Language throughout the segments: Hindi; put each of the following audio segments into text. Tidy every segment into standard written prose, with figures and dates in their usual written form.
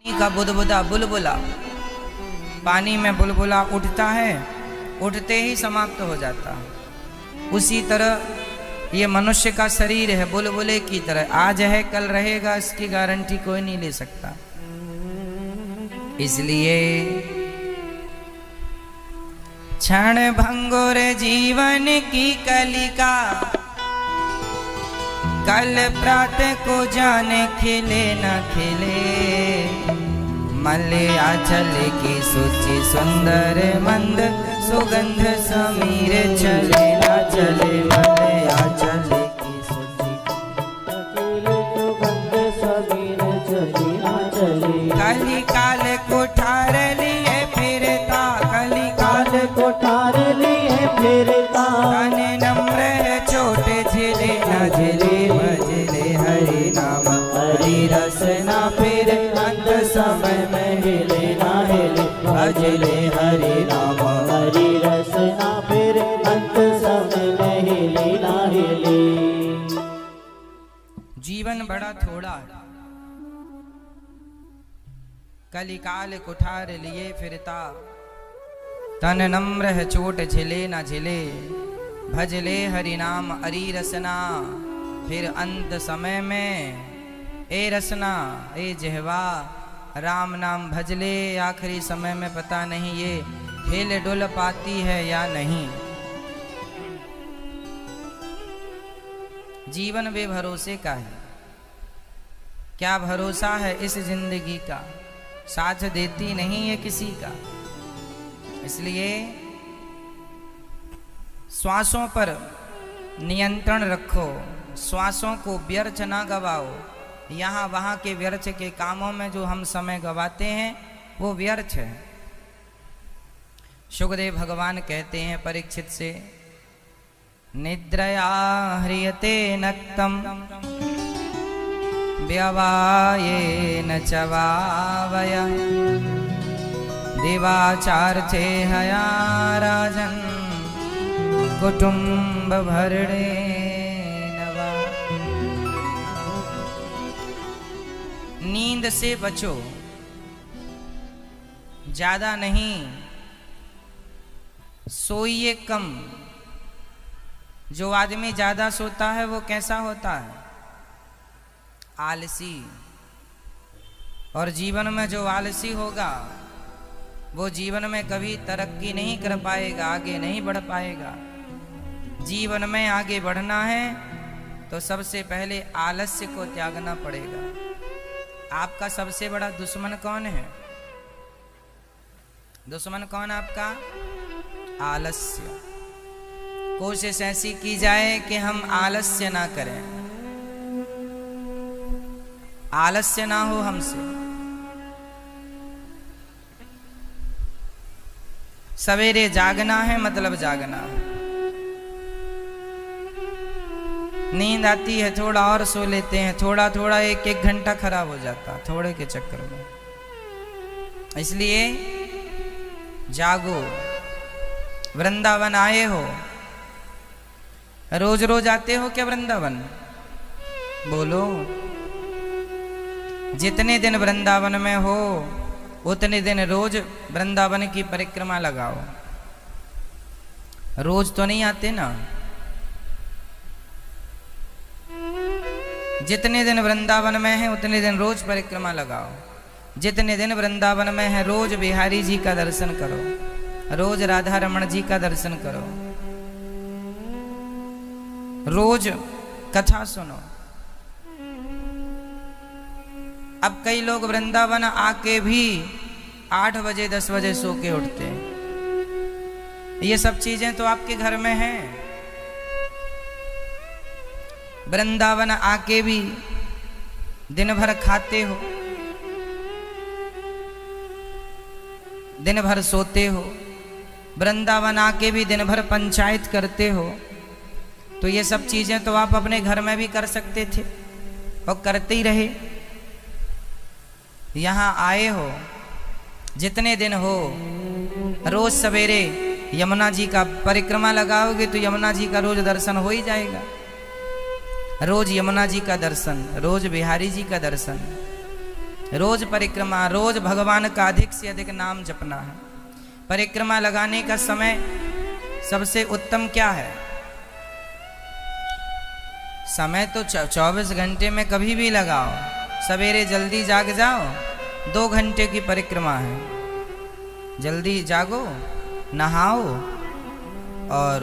पानी का बुदबुदा बुलबुला, पानी में बुलबुला उठता है, उठते ही समाप्त हो जाता है। उसी तरह ये मनुष्य का शरीर है, बुलबुले की तरह, आज है कल रहेगा, इसकी गारंटी कोई नहीं ले सकता। इसलिए क्षण भंगुर जीवन की कलिका, कल प्रातः को जाने खिले न खिले। मलयाचल की सूची सुंदर मंद, सुगंध समीर चले न चले। मलयाचल की सूची सुगंध समीर चले न चले। कली काल कुठार लिए फिरता, कली काल कुठार लिए फिरता। तन नम्र है चोट झिले न झिले। भजले हरि नाम हरि रस ना फिर, अंत समय में हिले ना हिले। भजले हरि नाम हरि रस ना फिर, अंत समय में हिले ना हिले। जीवन बड़ा थोड़ा है, कलिकाल कुठार लिए फिरता। तन नम्र है चोट झिले ना झिले। भजले हरि नाम हरि रसना, फिर अंत समय में ए रसना ए जिह्वा राम नाम भजले। आखिरी समय में पता नहीं ये हिल डुल पाती है या नहीं। जीवन बेभरोसे का है, क्या भरोसा है इस जिंदगी का, साथ देती नहीं है किसी का। इसलिए श्वासों पर नियंत्रण रखो, श्वासों को व्यर्थ ना गवाओ। यहाँ वहाँ के व्यर्थ के कामों में जो हम समय गवाते हैं वो व्यर्थ है। सुखदेव भगवान कहते हैं परीक्षित से, निद्रया ह्रियते नक्तम व्यवायेन च वावय। दिवाचार्थे हया राजन् कुटुंब भरणे नवा। नींद से बचो, ज्यादा नहीं, सोइए कम। जो आदमी ज्यादा सोता है वो कैसा होता है? आलसी। और जीवन में जो आलसी होगा वो जीवन में कभी तरक्की नहीं कर पाएगा, आगे नहीं बढ़ पाएगा। जीवन में आगे बढ़ना है तो सबसे पहले आलस्य को त्यागना पड़ेगा। आपका सबसे बड़ा दुश्मन कौन है? दुश्मन कौन आपका? आलस्य। कोशिश ऐसी की जाए कि हम आलस्य ना करें, आलस्य ना हो हमसे। सवेरे जागना है मतलब जागना है। नींद आती है थोड़ा और सो लेते हैं, थोड़ा थोड़ा एक एक घंटा खराब हो जाता थोड़े के चक्कर में। इसलिए जागो। वृंदावन आए हो, रोज रोज आते हो क्या वृंदावन? बोलो। जितने दिन वृंदावन में हो उतने दिन रोज वृंदावन की परिक्रमा लगाओ। रोज तो नहीं आते ना। जितने दिन वृंदावन में है उतने दिन रोज परिक्रमा लगाओ। जितने दिन वृंदावन में है रोज बिहारी जी का दर्शन करो, रोज राधा रमण जी का दर्शन करो, रोज कथा सुनो। अब कई लोग वृंदावन आके भी 8 बजे 10 बजे सो के उठते हैं। ये सब चीजें तो आपके घर में हैं। वृंदावन आके भी दिन भर खाते हो, दिन भर सोते हो। वृंदावन आके भी दिन भर पंचायत करते हो। तो ये सब चीजें तो आप अपने घर में भी कर सकते थे और करते ही रहे। यहाँ आए हो, जितने दिन हो, रोज सवेरे यमुना जी का परिक्रमा लगाओगे तो यमुना जी का रोज दर्शन हो ही जाएगा। रोज यमुना जी का दर्शन, रोज बिहारी जी का दर्शन, रोज परिक्रमा, रोज भगवान का अधिक से अधिक नाम जपना है। परिक्रमा लगाने का समय सबसे उत्तम क्या है? समय तो 24 घंटे में कभी भी लगाओ। सवेरे जल्दी जाग जाओ, 2 घंटे की परिक्रमा है। जल्दी जागो, नहाओ और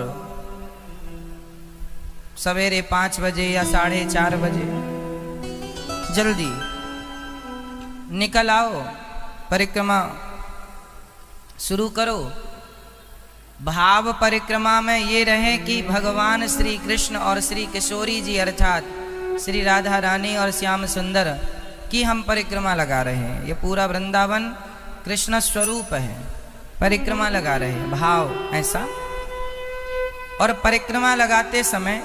सवेरे 5 बजे या 4:30 बजे जल्दी निकल आओ, परिक्रमा शुरू करो। भाव परिक्रमा में ये रहे कि भगवान श्री कृष्ण और श्री किशोरी जी अर्थात श्री राधा रानी और श्याम सुंदर की हम परिक्रमा लगा रहे हैं। ये पूरा वृंदावन कृष्ण स्वरूप है, परिक्रमा लगा रहे हैं, भाव ऐसा। और परिक्रमा लगाते समय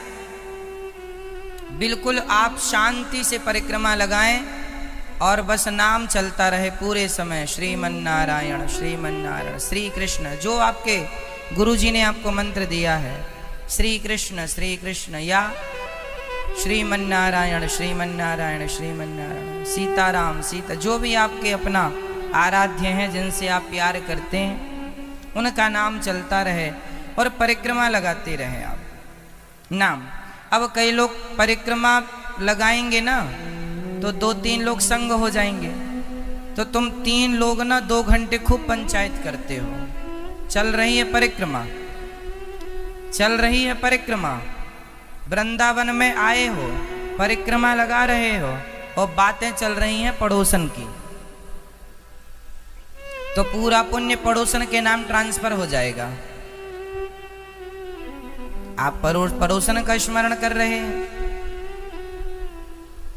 बिल्कुल आप शांति से परिक्रमा लगाएं और बस नाम चलता रहे पूरे समय, श्रीमन्नारायण श्रीमन्नारायण, श्री कृष्ण। जो आपके गुरुजी ने आपको मंत्र दिया है, श्री कृष्ण या श्रीमन्नारायण श्रीमन्नारायण श्रीमन्नारायण, सीताराम सीता, जो भी आपके अपना आराध्य हैं जिनसे आप प्यार करते हैं, उनका नाम चलता रहे और परिक्रमा लगाते रहे आप नाम। अब कई लोग परिक्रमा लगाएंगे ना तो 2-3 लोग संग हो जाएंगे, तो तुम 3 लोग ना 2 घंटे खूब पंचायत करते हो। चल रही है परिक्रमा, चल रही है परिक्रमा, वृंदावन में आए हो, परिक्रमा लगा रहे हो और बातें चल रही हैं पड़ोसन की, तो पूरा पुण्य पड़ोसन के नाम ट्रांसफर हो जाएगा। आप पड़ोसन का स्मरण कर रहे हैं,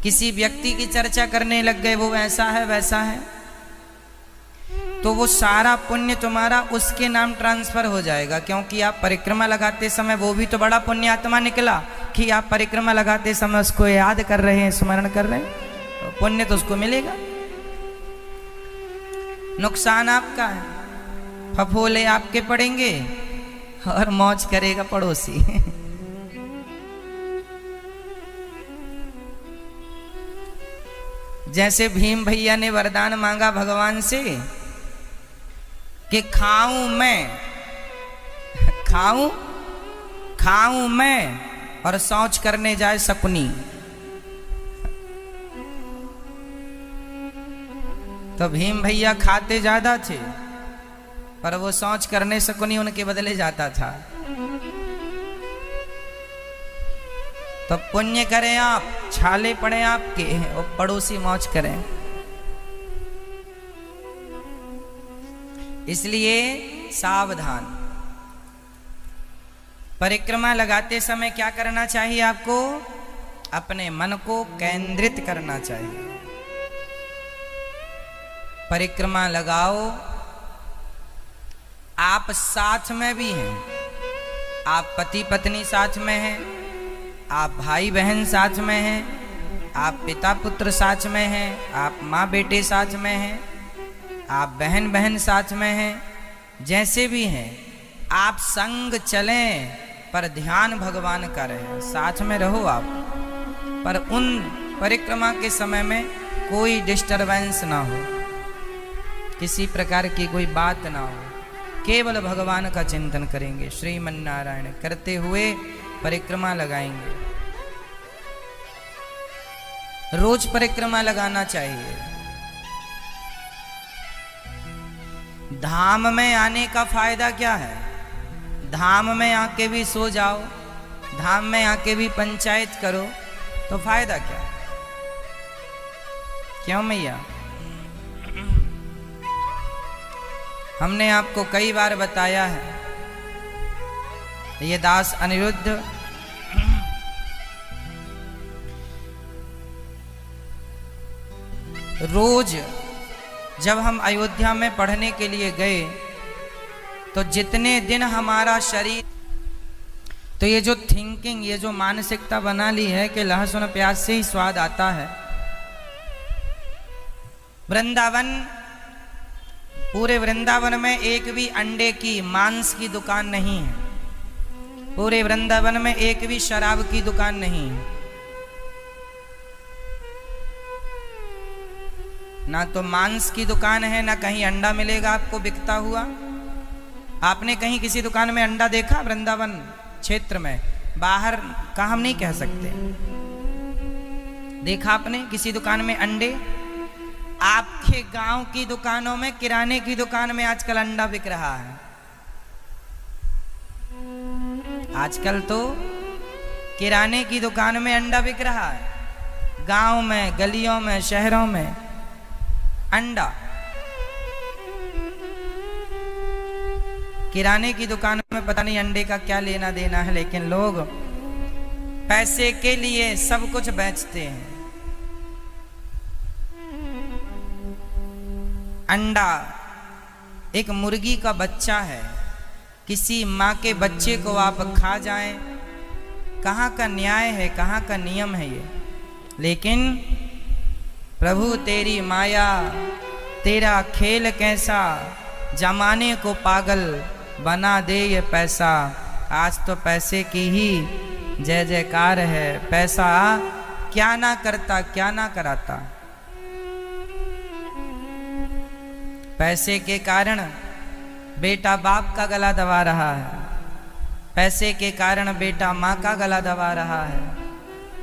किसी व्यक्ति की चर्चा करने लग गए, वो ऐसा है वैसा है, तो वो सारा पुण्य तुम्हारा उसके नाम ट्रांसफर हो जाएगा। क्योंकि आप परिक्रमा लगाते समय, वो भी तो बड़ा पुण्य आत्मा निकला कि आप परिक्रमा लगाते समय उसको याद कर रहे हैं, स्मरण कर रहे हैं, तो पुण्य तो उसको मिलेगा। नुकसान आपका है, फफोले आपके पड़ेंगे और मौज करेगा पड़ोसी। जैसे भीम भैया ने वरदान मांगा भगवान से कि खाऊं मैं और शौच करने जाए सकुनी, तो भीम भैया खाते ज्यादा थे पर वो शौच करने सकुनी उनके बदले जाता था। तो पुण्य करें आप, छाले पड़े आपके और पड़ोसी मौज करें। इसलिए सावधान। परिक्रमा लगाते समय क्या करना चाहिए आपको? अपने मन को केंद्रित करना चाहिए। परिक्रमा लगाओ, आप साथ में भी हैं, आप पति पत्नी साथ में हैं, आप भाई बहन साथ में हैं, आप पिता पुत्र साथ में हैं, आप माँ बेटे साथ में हैं, आप बहन बहन साथ में हैं, जैसे भी हैं आप संग चलें पर ध्यान भगवान का रहे, साथ में रहो आप, पर उन परिक्रमा के समय में कोई डिस्टरबेंस ना हो, किसी प्रकार की कोई बात ना हो, केवल भगवान का चिंतन करेंगे, श्रीमन्नारायण करते हुए परिक्रमा लगाएंगे। रोज परिक्रमा लगाना चाहिए। धाम में आने का फायदा क्या है? धाम में आके भी सो जाओ, धाम में आके भी पंचायत करो, तो फायदा क्या? क्यों मैया? हमने आपको कई बार बताया है, ये दास अनिरुद्ध रोज जब हम अयोध्या में पढ़ने के लिए गए तो जितने दिन हमारा शरीर, तो ये जो थिंकिंग, ये जो मानसिकता बना ली है कि लहसुन प्याज से ही स्वाद आता है। वृंदावन, पूरे वृंदावन में एक भी अंडे की, मांस की दुकान नहीं है, पूरे वृंदावन में एक भी शराब की दुकान नहीं है। ना तो मांस की दुकान है, ना कहीं अंडा मिलेगा आपको बिकता हुआ। आपने कहीं किसी दुकान में अंडा देखा? वृंदावन क्षेत्र में, बाहर का हम नहीं कह सकते। देखा आपने किसी दुकान में अंडे? आपके गांव की दुकानों में, किराने की दुकान में आजकल अंडा बिक रहा है। आजकल तो किराने की दुकान में अंडा बिक रहा है, गांव में, गलियों में, शहरों में अंडा। किराने की दुकान में पता नहीं अंडे का क्या लेना देना है, लेकिन लोग पैसे के लिए सब कुछ बेचते हैं। अंडा एक मुर्गी का बच्चा है, किसी माँ के बच्चे को आप खा जाएं, कहाँ का न्याय है, कहाँ का नियम है ये। लेकिन प्रभु तेरी माया, तेरा खेल कैसा, जमाने को पागल बना दे ये पैसा। आज तो पैसे की ही जय जयकार है, पैसा क्या ना करता, क्या ना कराता। पैसे के कारण बेटा बाप का गला दबा रहा है, पैसे के कारण बेटा माँ का गला दबा रहा है,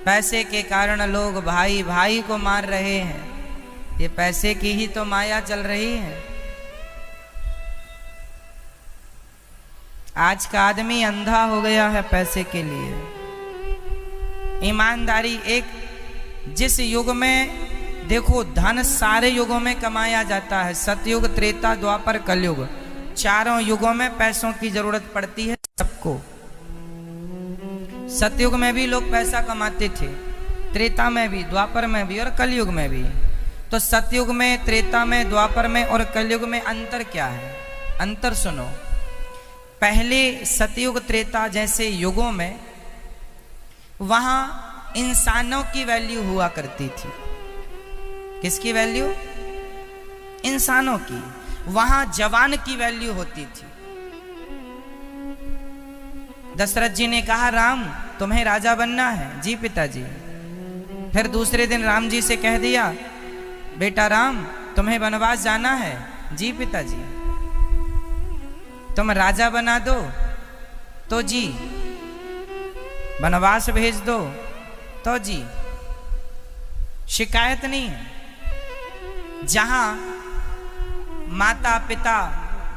पैसे के कारण लोग भाई भाई को मार रहे हैं। ये पैसे की ही तो माया चल रही है। आज का आदमी अंधा हो गया है पैसे के लिए। ईमानदारी एक, जिस युग में देखो धन सारे युगों में कमाया जाता है, सतयुग, त्रेता, द्वापर, कलयुग, चारों युगों में पैसों की जरूरत पड़ती है सबको। सतयुग में भी लोग पैसा कमाते थे, त्रेता में भी, द्वापर में भी और कलयुग में भी। तो सतयुग में, त्रेता में, द्वापर में और कलयुग में अंतर क्या है? अंतर सुनो। पहले सतयुग, त्रेता जैसे युगों में वहां इंसानों की वैल्यू हुआ करती थी। किसकी वैल्यू? इंसानों की। वहां जवान की वैल्यू होती थी। दशरथ जी ने कहा राम तुम्हें राजा बनना है? जी पिताजी। फिर दूसरे दिन राम जी से कह दिया बेटा राम तुम्हें वनवास जाना है? जी पिताजी। तुम राजा बना दो तो जी, वनवास भेज दो तो जी, शिकायत नहीं है। जहां माता पिता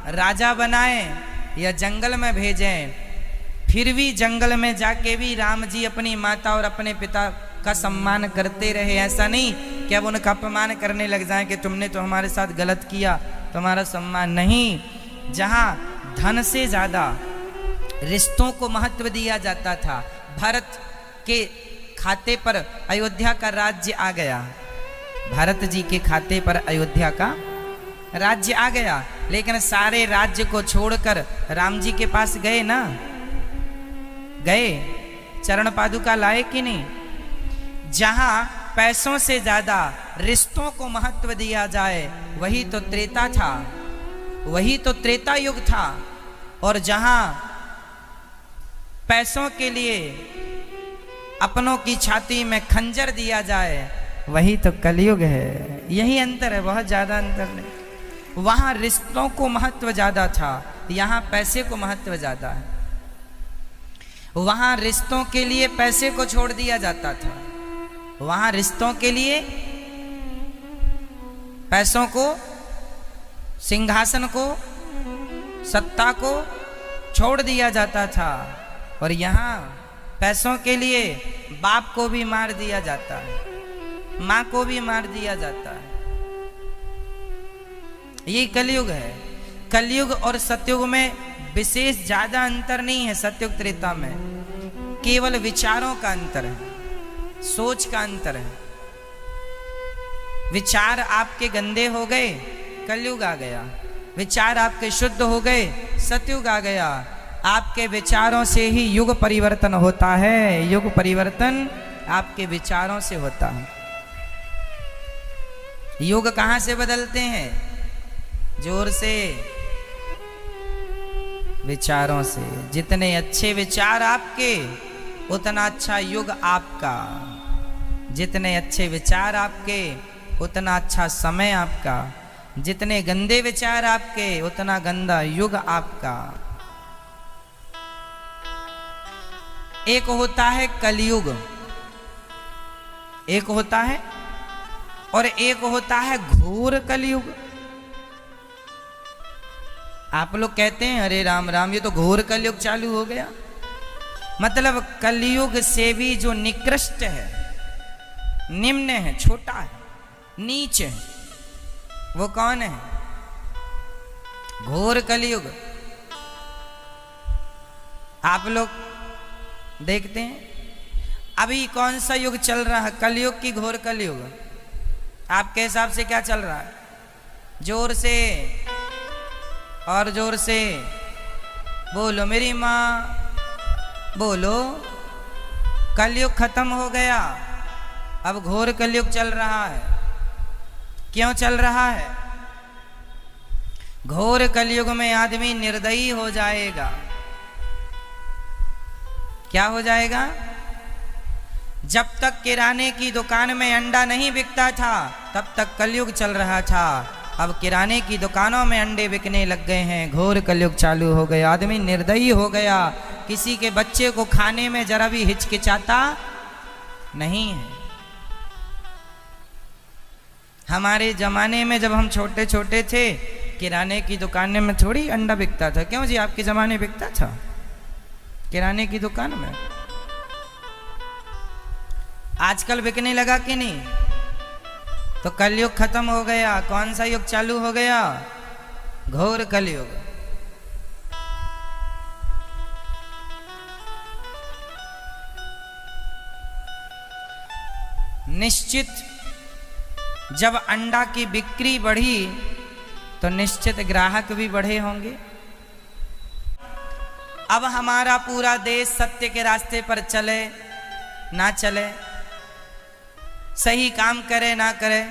राजा बनाए या जंगल में भेजें, फिर भी जंगल में जाके भी राम जी अपनी माता और अपने पिता का सम्मान करते रहे। ऐसा नहीं कि अब उनका अपमान करने लग जाएं कि तुमने तो हमारे साथ गलत किया, तुम्हारा सम्मान नहीं। जहां धन से ज्यादा रिश्तों को महत्व दिया जाता था। भरत के खाते पर अयोध्या का राज्य आ गया, भरत जी के खाते पर अयोध्या का राज्य आ गया, लेकिन सारे राज्य को छोड़कर राम जी के पास गए ना, गए, चरण पादुका लाए कि नहीं? जहां पैसों से ज्यादा रिश्तों को महत्व दिया जाए वही तो त्रेता था, वही तो त्रेता युग था। और जहां पैसों के लिए अपनों की छाती में खंजर दिया जाए वही तो कलयुग है। यही अंतर है, बहुत ज्यादा अंतर नहीं। वहां रिश्तों को महत्व ज्यादा था, यहां पैसे को महत्व ज्यादा है। वहां रिश्तों के लिए पैसे को छोड़ दिया जाता था, वहां रिश्तों के लिए पैसों को, सिंहासन को, सत्ता को छोड़ दिया जाता था। और यहां पैसों के लिए बाप को भी मार दिया जाता है, मां को भी मार दिया जाता है। ये कलयुग है। कलयुग और सतयुग में विशेष ज्यादा अंतर नहीं है। सतयुग त्रेता में केवल विचारों का अंतर है, सोच का अंतर है। विचार आपके गंदे हो गए, कलयुग आ गया। विचार आपके शुद्ध हो गए, सतयुग आ गया। आपके विचारों से ही युग परिवर्तन होता है। युग परिवर्तन आपके विचारों से होता है। युग कहां से बदलते हैं? जोर से, विचारों से। जितने अच्छे विचार आपके उतना अच्छा युग आपका। जितने अच्छे विचार आपके उतना अच्छा समय आपका, जितने गंदे विचार आपके उतना गंदा युग आपका। एक होता है कलयुग, एक होता है, और एक होता है घोर कलयुग। आप लोग कहते हैं अरे राम राम, ये तो घोर कलयुग चालू हो गया। मतलब कलयुग से भी जो निकृष्ट है, निम्न है, छोटा है, नीच है, वो कौन है? घोर कलयुग। आप लोग देखते हैं अभी कौन सा युग चल रहा है, कलयुग की घोर कलयुग? आपके हिसाब से क्या चल रहा है? जोर से और जोर से बोलो मेरी माँ, बोलो। कलयुग खत्म हो गया, अब घोर कलयुग चल रहा है। क्यों चल रहा है? घोर कलयुग में आदमी निर्दयी हो जाएगा। क्या हो जाएगा? जब तक किराने की दुकान में अंडा नहीं बिकता था तब तक कलयुग चल रहा था। अब किराने की दुकानों में अंडे बिकने लग गए हैं, घोर कलयुग चालू हो गया। आदमी निर्दयी हो गया, किसी के बच्चे को खाने में जरा भी हिचकिचाता नहीं है। हमारे जमाने में जब हम छोटे छोटे थे, किराने की दुकान में थोड़ी अंडा बिकता था। क्यों जी, आपके जमाने बिकता था किराने की दुकान में? आजकल बिकने लगा कि नहीं? तो कलयुग खत्म हो गया। कौन सा युग चालू हो गया? घोर कलयुग। निश्चित जब अंडा की बिक्री बढ़ी तो निश्चित ग्राहक भी बढ़े होंगे। अब हमारा पूरा देश सत्य के रास्ते पर चले ना चले, सही काम करे ना करे,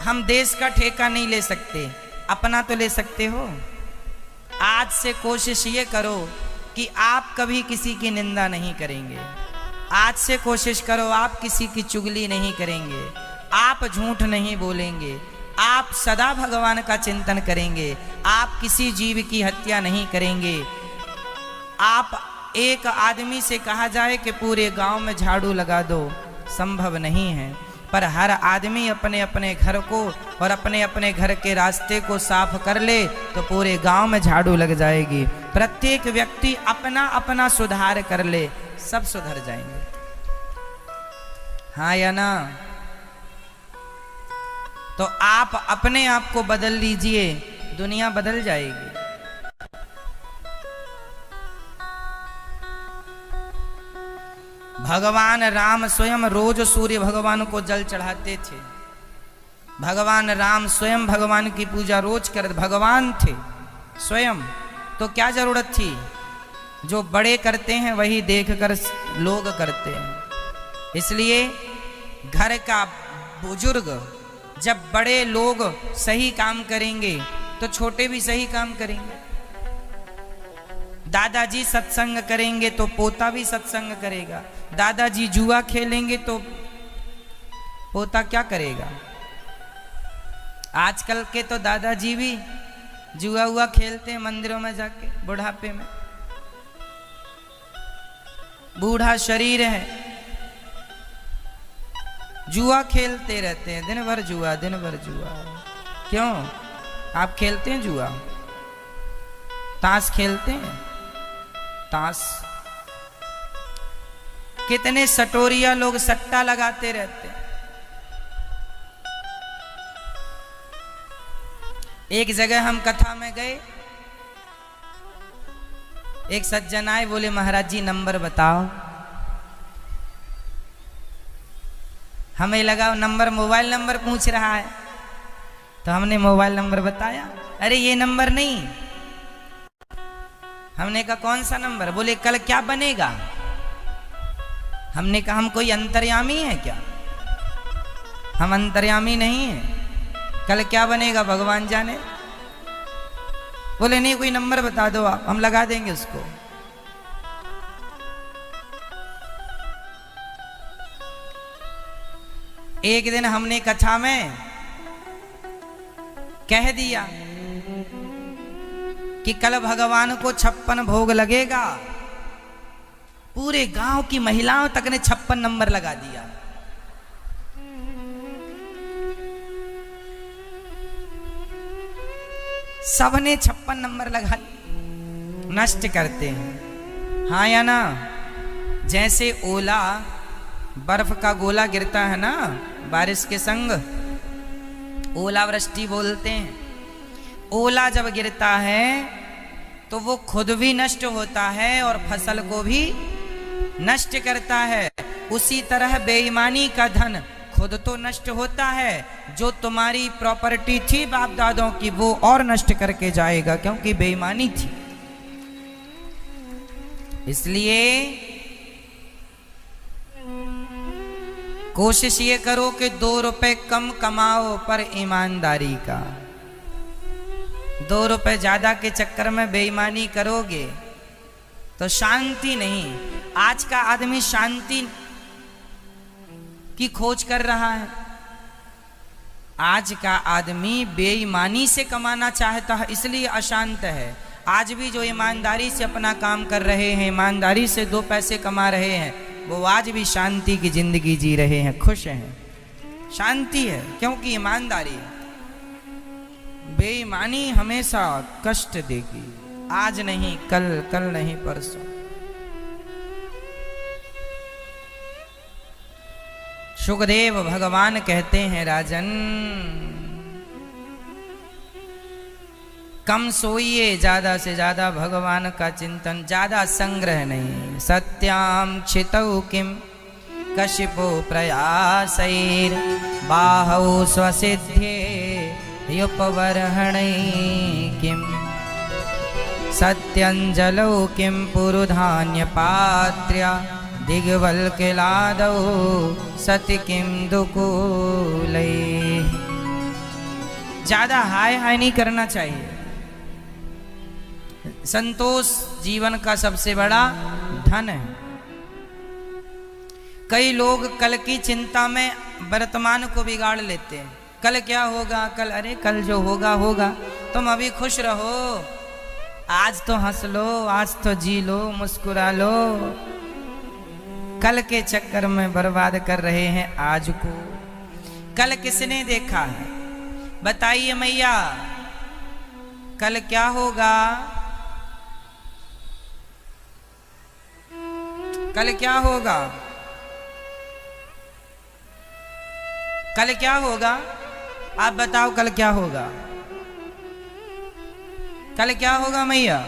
हम देश का ठेका नहीं ले सकते, अपना तो ले सकते हो। आज से कोशिश ये करो कि आप कभी किसी की निंदा नहीं करेंगे। आज से कोशिश करो आप किसी की चुगली नहीं करेंगे, आप झूठ नहीं बोलेंगे, आप सदा भगवान का चिंतन करेंगे, आप किसी जीव की हत्या नहीं करेंगे। आप एक आदमी से कहा जाए कि पूरे गांव में झाड़ू लगा दो, संभव नहीं है। पर हर आदमी अपने अपने घर को और अपने अपने घर के रास्ते को साफ कर ले तो पूरे गांव में झाड़ू लग जाएगी। प्रत्येक व्यक्ति अपना अपना सुधार कर ले, सब सुधर जाएंगे। हाँ या ना? तो आप अपने आप को बदल लीजिए, दुनिया बदल जाएगी। भगवान राम स्वयं रोज सूर्य भगवान को जल चढ़ाते थे। भगवान राम स्वयं भगवान की पूजा रोज करते, भगवान थे स्वयं। तो क्या जरूरत थी? जो बड़े करते हैं वही देखकर लोग करते हैं। इसलिए घर का बुजुर्ग, जब बड़े लोग सही काम करेंगे तो छोटे भी सही काम करेंगे। दादाजी सत्संग करेंगे तो पोता भी सत्संग करेगा। दादाजी जुआ खेलेंगे तो पोता क्या करेगा? आजकल के तो दादाजी भी जुआ हुआ खेलते हैं मंदिरों में जाके, बुढ़ापे में। बूढ़ा शरीर है, जुआ खेलते रहते हैं, दिन भर जुआ, दिन भर जुआ। क्यों? आप खेलते हैं जुआ? ताश खेलते हैं? ताश कितने सटोरिया लोग सट्टा लगाते रहते हैं। एक जगह हम कथा में गए, एक सज्जन आए, बोले महाराज जी नंबर बताओ। हमें लगा नंबर, मोबाइल नंबर पूछ रहा है, तो हमने मोबाइल नंबर बताया। अरे ये नंबर नहीं। हमने कहा कौन सा नंबर? बोले कल क्या बनेगा? हमने कहा हम कोई अंतर्यामी है क्या? हम अंतर्यामी नहीं है। कल क्या बनेगा भगवान जाने। बोले नहीं, कोई नंबर बता दो आप, हम लगा देंगे उसको। एक दिन हमने कथा में कह दिया कि कल भगवान को 56 भोग लगेगा। पूरे गांव की महिलाओं तक ने 56 नंबर लगा दिया। सबने 56 नंबर लगा नष्ट करते हैं। हाँ या ना? जैसे ओला बर्फ का गोला गिरता है ना बारिश के संग, ओलावृष्टि बोलते हैं। ओला जब गिरता है तो वो खुद भी नष्ट होता है और फसल को भी नष्ट करता है। उसी तरह बेईमानी का धन खुद तो नष्ट होता है, जो तुम्हारी प्रॉपर्टी थी बाप दादों की वो और नष्ट करके जाएगा, क्योंकि बेईमानी थी। इसलिए कोशिश ये करो कि 2 रुपए कम कमाओ पर ईमानदारी का। 2 रुपए ज्यादा के चक्कर में बेईमानी करोगे तो शांति नहीं। आज का आदमी शांति की खोज कर रहा है। आज का आदमी बेईमानी से कमाना चाहता है, इसलिए अशांत है। आज भी जो ईमानदारी से अपना काम कर रहे हैं, ईमानदारी से 2 पैसे कमा रहे हैं, वो आज भी शांति की जिंदगी जी रहे हैं, खुश हैं, शांति है, क्योंकि ईमानदारी है। बेईमानी हमेशा कष्ट देगी, आज नहीं कल, कल नहीं परसों। सुखदेव भगवान कहते हैं, राजन कम सोइए, ज्यादा से ज्यादा भगवान का चिंतन, ज्यादा संग्रह नहीं। सत्याम क्षितौ किम कशिपो प्रयासैर बाहौ स्वसिद्धे युपवर्हणै किम सत्यंजलौ किम पुरुधान्य पात्र्या दिग्वल्किलादौ सति किम दुकूलै। ज्यादा हाय हाय नहीं करना चाहिए। संतोष जीवन का सबसे बड़ा धन है। कई लोग कल की चिंता में वर्तमान को बिगाड़ लेते हैं। कल क्या होगा, कल, अरे कल जो होगा होगा, तुम अभी खुश रहो, आज तो हंस लो, आज तो जी लो, मुस्कुरा लो। कल के चक्कर में बर्बाद कर रहे हैं आज को। कल किसने देखा है? बताइए मैया, कल क्या होगा? कल क्या होगा? कल क्या होगा? आप बताओ, कल क्या होगा? कल क्या होगा मैया?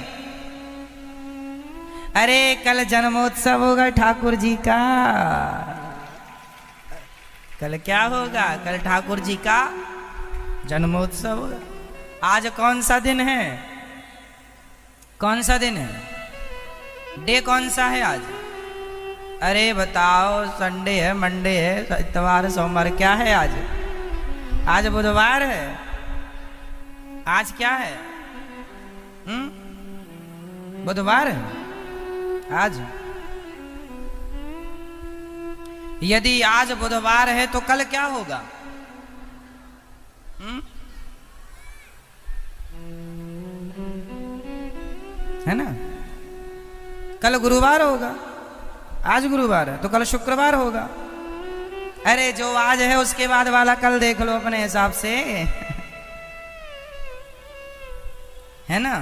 अरे कल जन्मोत्सव होगा ठाकुर जी का। कल क्या होगा? कल ठाकुर जी का जन्मोत्सव होगा। आज कौन सा दिन है? कौन सा दिन है? डे कौन सा है आज? अरे बताओ, संडे है, मंडे है, इतवार, सोमवार, क्या है आज? आज बुधवार है। आज क्या है? बुधवार है आज। यदि आज बुधवार है तो कल क्या होगा? है ना? कल गुरुवार होगा। आज गुरुवार है तो कल शुक्रवार होगा। अरे जो आज है उसके बाद वाला कल देख लो अपने हिसाब से, है ना?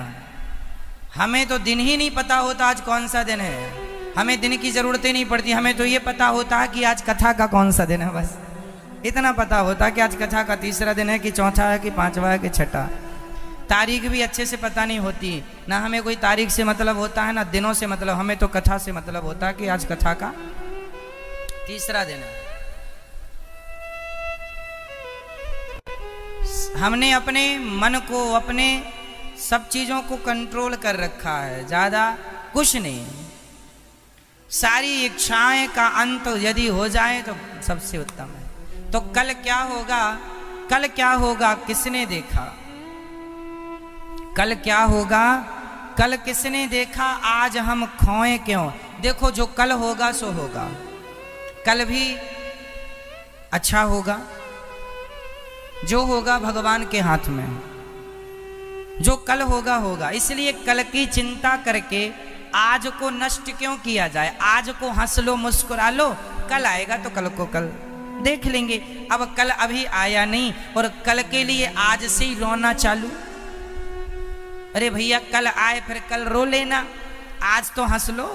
हमें तो दिन ही नहीं पता होता आज कौन सा दिन है। हमें दिन की जरूरत ही नहीं पड़ती। हमें तो ये पता होता है कि आज कथा का कौन सा दिन है, बस इतना पता होता है कि आज कथा का 3रा दिन है कि 4था है कि 5वां है कि 6ठा। तारीख भी अच्छे से पता नहीं होती। ना हमें कोई तारीख से मतलब होता है, ना दिनों से मतलब। हमें तो कथा से मतलब होता है कि आज कथा का 3रा दिन है। हमने अपने मन को, अपने सब चीजों को कंट्रोल कर रखा है, ज्यादा कुछ नहीं। सारी इच्छाएं का अंत यदि हो जाए तो सबसे उत्तम है। तो कल क्या होगा? कल क्या होगा किसने देखा? कल क्या होगा? कल किसने देखा? आज हम खोए क्यों? देखो, जो कल होगा सो होगा। कल भी अच्छा होगा, जो होगा भगवान के हाथ में है। जो कल होगा होगा, इसलिए कल की चिंता करके आज को नष्ट क्यों किया जाए। आज को हंस लो मुस्कुरा लो, कल आएगा तो कल को कल देख लेंगे। अब कल अभी आया नहीं और कल के लिए आज से ही रोना चालू। अरे भैया कल आए फिर कल रो लेना, आज तो हंस लो।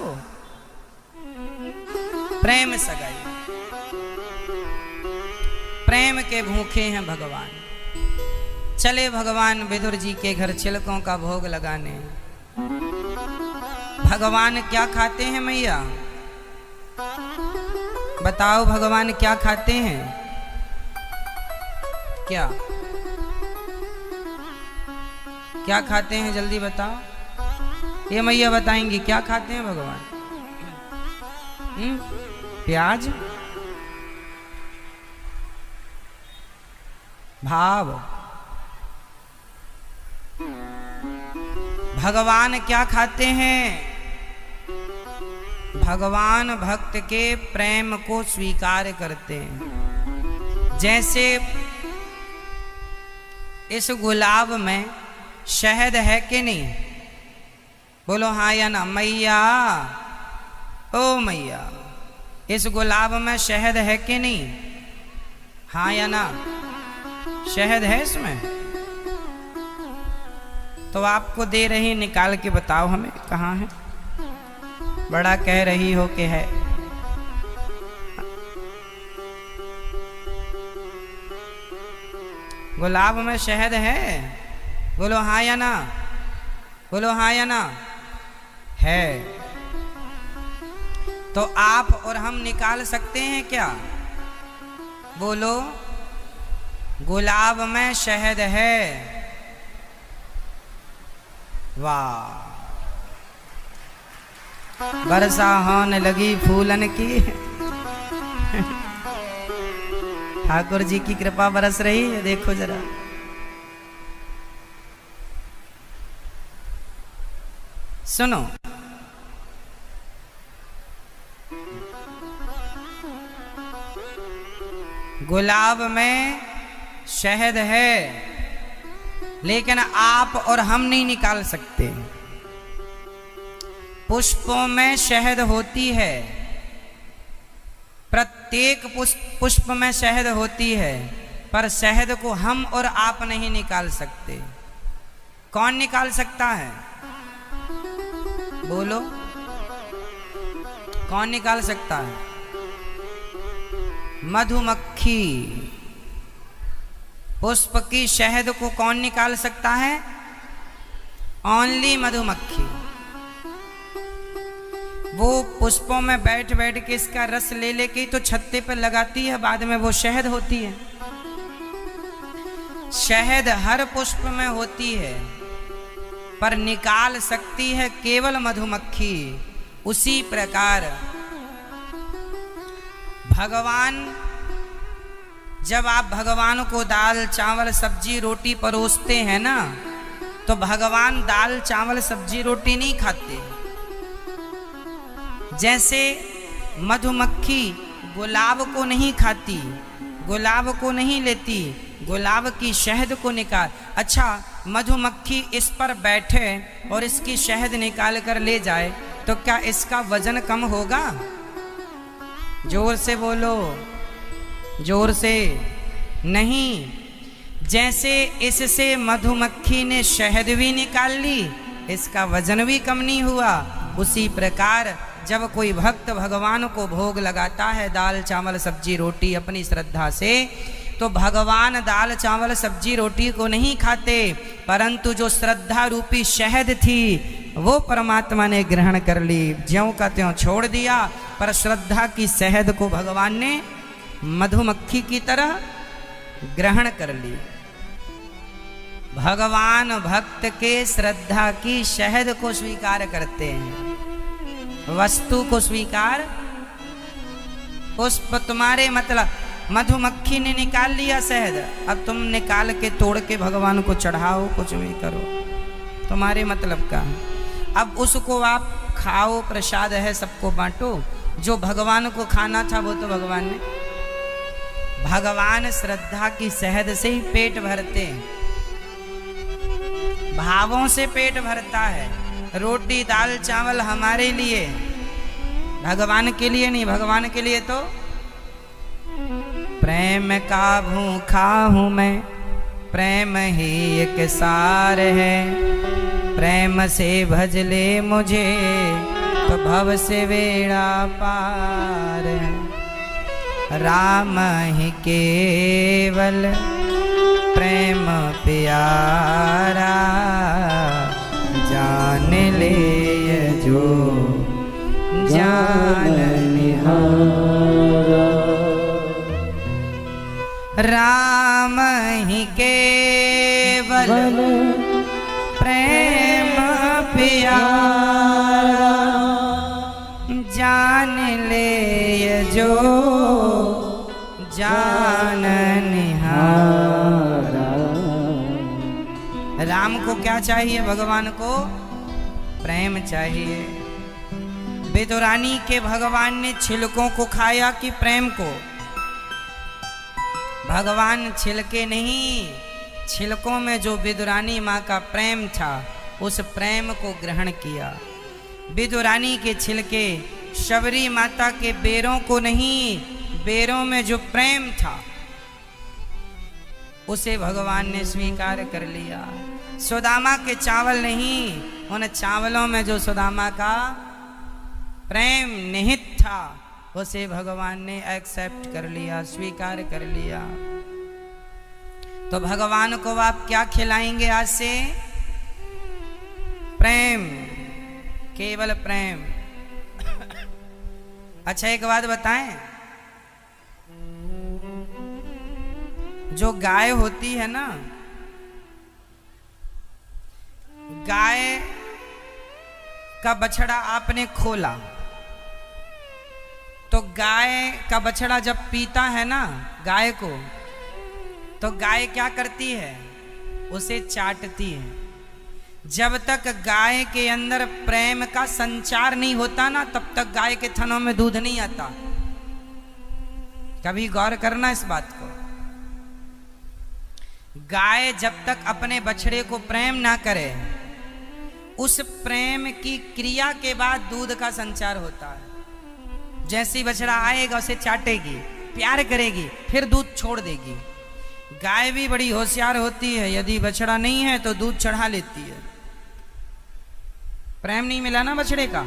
प्रेम सगाई, प्रेम के भूखे हैं भगवान। चले भगवान विदुर जी के घर छिलकों का भोग लगाने। भगवान क्या खाते हैं मैया, बताओ भगवान क्या खाते हैं? क्या क्या खाते हैं जल्दी बताओ। ये मैया बताएंगी क्या खाते हैं भगवान। प्याज, भाव। भगवान क्या खाते हैं? भगवान भक्त के प्रेम को स्वीकार करते हैं। जैसे इस गुलाब में शहद है कि नहीं? बोलो हाँ या ना मैया। ओ मैया, इस गुलाब में शहद है कि नहीं? हाँ या ना? शहद है इसमें? तो आपको दे रही, निकाल के बताओ हमें कहाँ है। बड़ा कह रही हो कि है। गुलाब में शहद है? बोलो हाँ या ना, बोलो हाँ या ना। है तो आप और हम निकाल सकते हैं क्या? बोलो गुलाब में शहद है। वाह, वर्षा होने लगी फूलन की। ठाकुर जी की कृपा बरस रही है, देखो जरा। सुनो, गुलाब में शहद है लेकिन आप और हम नहीं निकाल सकते। पुष्पों में शहद होती है, प्रत्येक पुष्प में शहद होती है, पर शहद को हम और आप नहीं निकाल सकते। कौन निकाल सकता है? बोलो कौन निकाल सकता है? मधुमक्खी। पुष्प की शहद को कौन निकाल सकता है? ओनली मधुमक्खी। वो पुष्पों में बैठ बैठ के इसका रस ले लेके तो छत्ते पर लगाती है, बाद में वो शहद होती है। शहद हर पुष्प में होती है पर निकाल सकती है केवल मधुमक्खी। उसी प्रकार भगवान, जब आप भगवान को दाल चावल सब्जी रोटी परोसते हैं ना, तो भगवान दाल चावल सब्जी रोटी नहीं खाते। जैसे मधुमक्खी गुलाब को नहीं खाती, गुलाब को नहीं लेती, गुलाब की शहद को निकाल। अच्छा, मधुमक्खी इस पर बैठे और इसकी शहद निकाल कर ले जाए तो क्या इसका वजन कम होगा? जोर से बोलो, जोर से। नहीं। जैसे इससे मधुमक्खी ने शहद भी निकाल ली, इसका वजन भी कम नहीं हुआ। उसी प्रकार जब कोई भक्त भगवान को भोग लगाता है दाल चावल सब्जी रोटी अपनी श्रद्धा से, तो भगवान दाल चावल सब्जी रोटी को नहीं खाते, परंतु जो श्रद्धा रूपी शहद थी वो परमात्मा ने ग्रहण कर ली, ज्यों का त्यों छोड़ दिया। पर श्रद्धा की शहद को भगवान ने मधुमक्खी की तरह ग्रहण कर ली। भगवान भक्त के श्रद्धा की शहद को स्वीकार करते हैं, वस्तु को स्वीकार। पुष्प तुम्हारे मतलब, मधुमक्खी ने निकाल लिया शहद, अब तुम निकाल के तोड़ के भगवान को चढ़ाओ, कुछ भी करो, तुम्हारे मतलब का। अब उसको आप खाओ, प्रसाद है, सबको बांटो। जो भगवान को खाना था वो तो भगवान ने, भगवान श्रद्धा की शहद से ही पेट भरते हैं। भावों से पेट भरता है। रोटी दाल चावल हमारे लिए, भगवान के लिए नहीं। भगवान के लिए तो प्रेम का भूखा हूं मैं, प्रेम ही एक सार है। प्रेम से भज ले मुझे तो भव से बेड़ा पार है। राम ही केवल प्रेम प्यारा, जान ले जो जान निहारा। राम ही केवल प्रेम प्यारा, जान ले जो जान निहारा। राम को क्या चाहिए? भगवान को प्रेम चाहिए। विदुरानी के भगवान ने छिलकों को खाया कि प्रेम को? भगवान छिलके नहीं, छिलकों में जो विदुरानी माँ का प्रेम था उस प्रेम को ग्रहण किया। विदुरानी के छिलके शबरी माता के बेरों को नहीं, बेरों में जो प्रेम था उसे भगवान ने स्वीकार कर लिया। सुदामा के चावल नहीं, उन चावलों में जो सुदामा का प्रेम निहित था उसे भगवान ने एक्सेप्ट कर लिया, स्वीकार कर लिया। तो भगवान को आप क्या खिलाएंगे आज से? प्रेम, केवल प्रेम। अच्छा एक बात बताएं, जो गाय होती है ना, गाय का बछड़ा आपने खोला तो गाय का बछड़ा जब पीता है ना गाय को, तो गाय क्या करती है? उसे चाटती है। जब तक गाय के अंदर प्रेम का संचार नहीं होता ना, तब तक गाय के थनों में दूध नहीं आता। कभी गौर करना इस बात को। गाय जब तक अपने बछड़े को प्रेम ना करे, उस प्रेम की क्रिया के बाद दूध का संचार होता है। जैसे ही बछड़ा आएगा उसे चाटेगी, प्यार करेगी, फिर दूध छोड़ देगी। गाय भी बड़ी होशियार होती है, यदि बछड़ा नहीं है तो दूध चढ़ा लेती है। प्रेम नहीं मिला ना बछड़े का,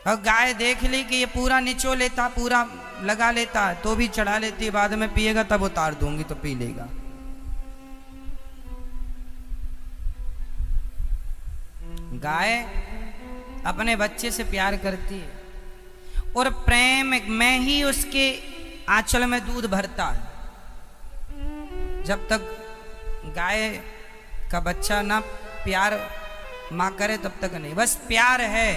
और गाय देख ली कि ये पूरा निचो लेता, पूरा लगा लेता, तो भी चढ़ा लेती है। बाद में पिएगा तब उतार दूंगी तो पी लेगा। गाय अपने बच्चे से प्यार करती है और प्रेम में ही उसके आंचल में दूध भरता है। जब तक गाय का बच्चा ना प्यार माँ करे तब तक नहीं। बस प्यार है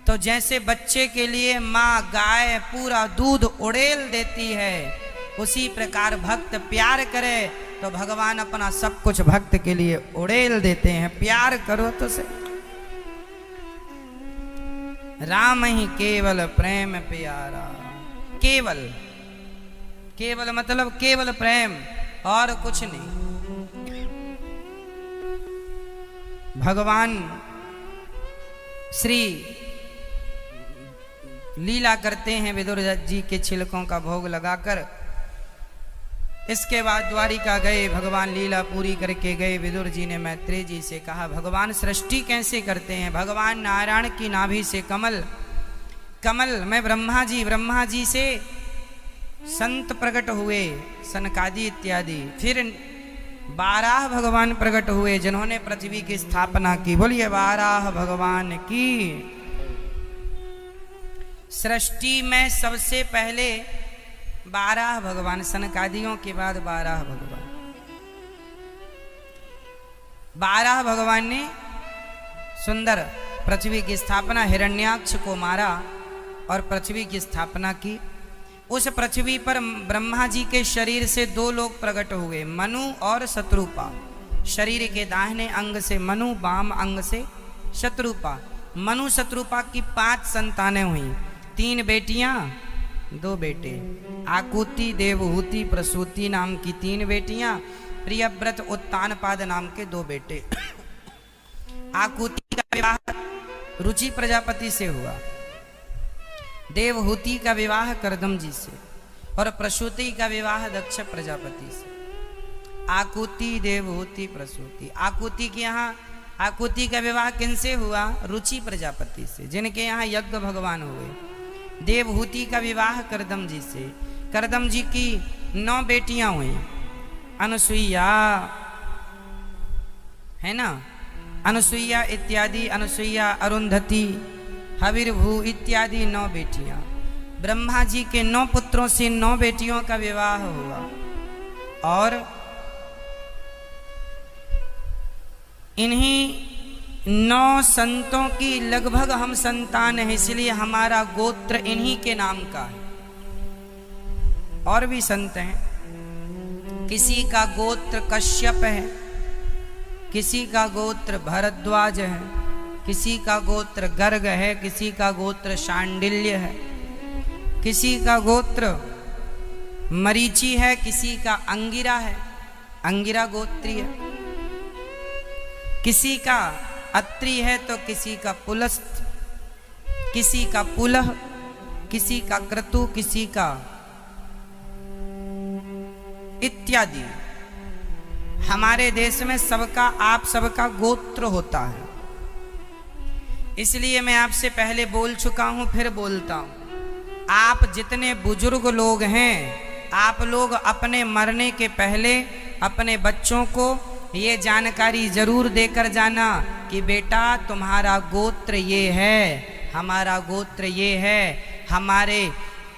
तो जैसे बच्चे के लिए माँ गाय पूरा दूध उड़ेल देती है, उसी प्रकार भक्त प्यार करे तो भगवान अपना सब कुछ भक्त के लिए उड़ेल देते हैं। प्यार करो तो से। राम ही केवल प्रेम प्यारा। केवल, केवल मतलब केवल प्रेम और कुछ नहीं। भगवान श्री लीला करते हैं विदुर जी के छिलकों का भोग लगाकर। इसके बाद द्वारिका गए, भगवान लीला पूरी करके गए। विदुर जी ने मैत्रेय जी से कहा, भगवान सृष्टि कैसे करते हैं? भगवान नारायण की नाभि से कमल, कमल में ब्रह्मा जी से संत प्रकट हुए, सनकादि इत्यादि। फिर 12 भगवान प्रकट हुए जिन्होंने पृथ्वी की स्थापना की। बोलिए 12 भगवान की। सृष्टि में सबसे पहले 12 भगवान, सनकादियों के बाद 12 भगवान। 12 भगवान ने सुंदर पृथ्वी की स्थापना, हिरण्याक्ष को मारा और पृथ्वी की स्थापना की। उस पृथ्वी पर ब्रह्मा जी के शरीर से 2 लोग प्रकट हुए, मनु और शत्रुपा। शरीर के दाहिने अंग से मनु, बाम अंग से शत्रुपा। मनु शत्रुपा की 5 संतानें हुई, 3 बेटियां 2 बेटे। आकुति, देवहूति, प्रसूति नाम की 3 बेटियां प्रियव्रत उत्तानपाद नाम के 2 बेटे। आकुति का विवाह रुचि प्रजापति से हुआ, देवहूति का विवाह करदम जी से, और प्रसूति का विवाह दक्ष प्रजापति से। आकुति, देवहूति, प्रसूति। आकुति के यहाँ आकुति का विवाह किनसे हुआ? रुचि प्रजापति से, जिनके यहाँ यज्ञ भगवान हुए। देवहूति का विवाह करदम जी से। करदम जी की 9 बेटियां हुई। अनुसुईया है ना, अनुसुईया इत्यादि, अनुसुईया, अरुंधति, हविर्भू इत्यादि 9 बेटियां। ब्रह्मा जी के 9 पुत्रों से 9 बेटियों का विवाह हुआ। और इन्हीं 9 संतों की लगभग हम संतान हैं, इसलिए हमारा गोत्र इन्हीं के नाम का है। और भी संत हैं, किसी का गोत्र कश्यप है, किसी का गोत्र भरद्वाज है, किसी का गोत्र गर्ग है, किसी का गोत्र शांडिल्य है, किसी का गोत्र मरीचि है, किसी का अंगिरा है, अंगिरा गोत्रीय, किसी का अत्रि है तो किसी का पुलस्त, किसी का पुलह, किसी का क्रतु, किसी का इत्यादि। हमारे देश में सबका, आप सबका गोत्र होता है। इसलिए मैं आपसे पहले बोल चुका हूं, फिर बोलता हूं। आप जितने बुजुर्ग लोग हैं, आप लोग अपने मरने के पहले अपने बच्चों को ये जानकारी जरूर देकर जाना कि बेटा तुम्हारा गोत्र ये है, हमारा गोत्र ये है, हमारे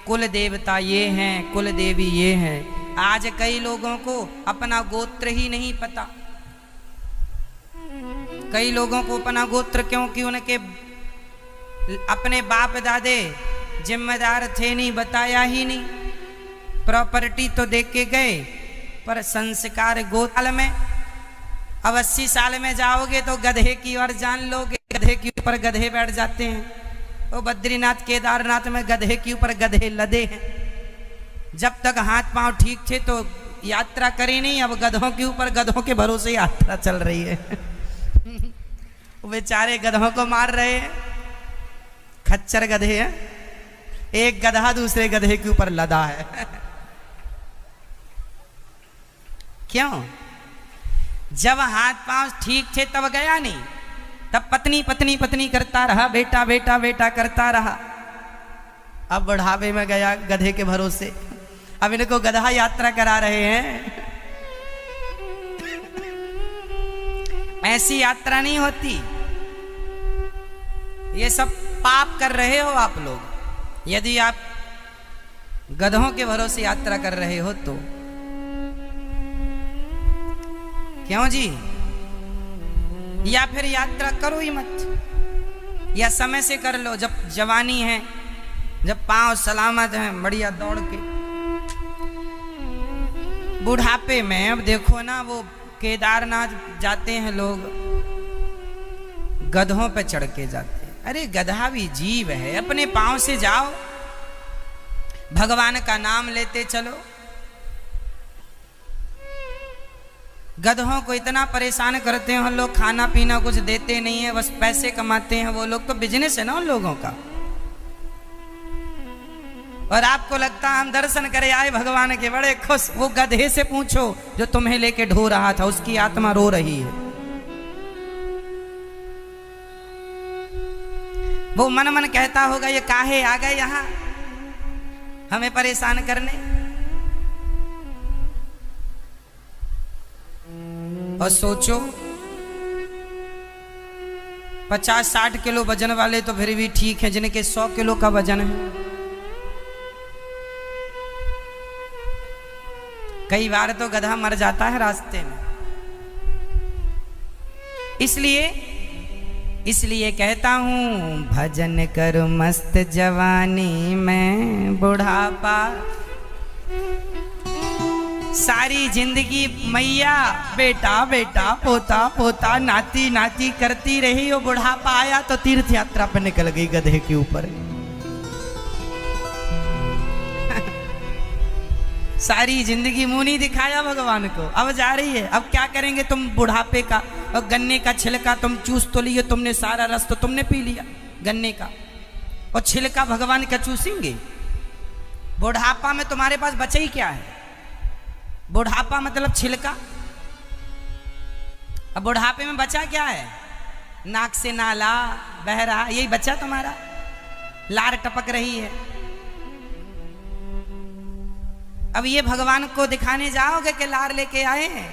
कुल देवता ये हैं, कुल देवी ये हैं। आज कई लोगों को अपना गोत्र ही नहीं पता। कई लोगों को अपना गोत्र, क्योंकि उनके अपने बाप दादे जिम्मेदार थे, नहीं बताया ही नहीं। प्रॉपर्टी तो देख के गए, पर संस्कार गोत्र में। अब 80 साल में जाओगे तो गधे की ओर जान लोगे, गधे के ऊपर गधे बैठ जाते हैं। वो बद्रीनाथ केदारनाथ में गधे के ऊपर गधे लदे हैं। जब तक हाथ पांव ठीक थे तो यात्रा करी नहीं, अब गधों के ऊपर, गधों के भरोसे यात्रा चल रही है। वो बेचारे गधों को मार रहे हैं, खच्चर गधे हैं। एक गधा दूसरे गधे के ऊपर लदा है। क्यों? जब हाथ पांव ठीक थे तब गया नहीं, तब पत्नी पत्नी पत्नी करता रहा, बेटा बेटा बेटा करता रहा। अब बुढ़ापे में गया गधे के भरोसे, अब इनको गधा यात्रा करा रहे हैं। ऐसी यात्रा नहीं होती। ये सब पाप कर रहे हो आप लोग, यदि आप गधों के भरोसे यात्रा कर रहे हो तो। क्यों जी? या फिर यात्रा करो ही मत, या समय से कर लो, जब जवानी है, जब पांव सलामत हैं, बढ़िया दौड़ के। बुढ़ापे में अब देखो ना, वो केदारनाथ जाते हैं लोग, गधों पे चढ़ के जाते हैं। अरे गधा भी जीव है, अपने पांव से जाओ, भगवान का नाम लेते चलो। गधों को इतना परेशान करते हैं लोग, खाना पीना कुछ देते नहीं है, बस पैसे कमाते हैं वो लोग। तो बिजनेस है ना उन लोगों का। और आपको लगता है हम दर्शन करे आए भगवान के, बड़े खुश। वो गधे से पूछो जो तुम्हें लेके ढो रहा था, उसकी आत्मा रो रही है। वो मन मन कहता होगा ये काहे आ गए यहां हमें परेशान करने। और सोचो 50-60 किलो वजन वाले तो फिर भी ठीक है, जिनके 100 किलो का वजन है। कई बार तो गधा मर जाता है रास्ते में। इसलिए कहता हूं, भजन कर मस्त जवानी में बुढ़ापा, सारी जिंदगी मैया बेटा बेटा पोता पोता नाती नाती करती रही। वो बुढ़ापा आया तो तीर्थ यात्रा पर निकल गई गधे के ऊपर। सारी जिंदगी मुंह नहीं दिखाया भगवान को, अब जा रही है। अब क्या करेंगे तुम बुढ़ापे का? और गन्ने का छिलका तुम चूस तो लिए, तुमने सारा रस तो तुमने पी लिया गन्ने का, और छिलका भगवान का चूसेंगे? बुढ़ापा में तुम्हारे पास बचा ही क्या है? बुढ़ापा मतलब छिलका। अब बुढ़ापे में बचा क्या है? नाक से नाला बह रहा, यही बचा तुम्हारा, लार टपक रही है। अब ये भगवान को दिखाने जाओगे कि लार लेके आए हैं?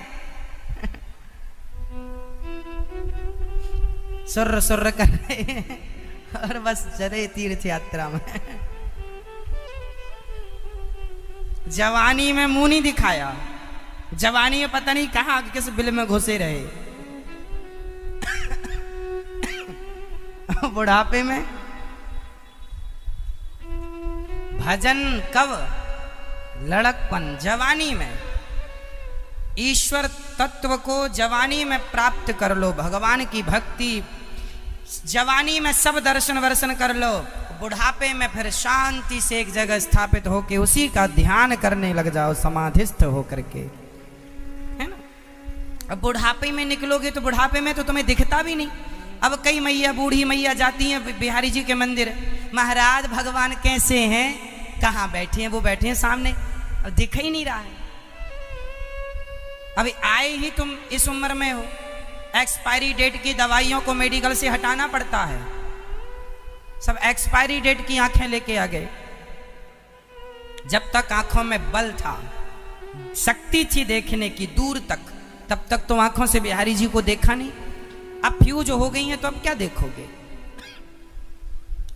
सुर्र सुर्र कर रहे हैं और बस चले तीर्थ यात्रा में। जवानी में मुंह नहीं दिखाया, जवानी में पता नहीं कहां किस बिल में घुसे रहे। बुढ़ापे में भजन कब? लड़कपन, जवानी में। ईश्वर तत्व को जवानी में प्राप्त कर लो, भगवान की भक्ति जवानी में सब दर्शन वर्शन कर लो, बुढ़ापे में फिर शांति से एक जगह स्थापित होके उसी का ध्यान करने लग जाओ, समाधिस्थ होकर के, है ना। अब बुढ़ापे में निकलोगे तो बुढ़ापे में तो तुम्हें दिखता भी नहीं। अब कई मैया, बूढ़ी मैया जाती हैं बिहारी जी के मंदिर, महाराज भगवान कैसे हैं, कहाँ बैठे हैं? वो बैठे हैं सामने, अब दिख ही नहीं रहा है। अभी आए ही तुम इस उम्र में हो, एक्सपायरी डेट की दवाइयों को मेडिकल से हटाना पड़ता है, सब एक्सपायरी डेट की आंखें लेके आ गए। जब तक आंखों में बल था, शक्ति थी देखने की दूर तक, तब तक तो आंखों से बिहारी जी को देखा नहीं। अब फ्यूज हो गई हैं तो अब क्या देखोगे?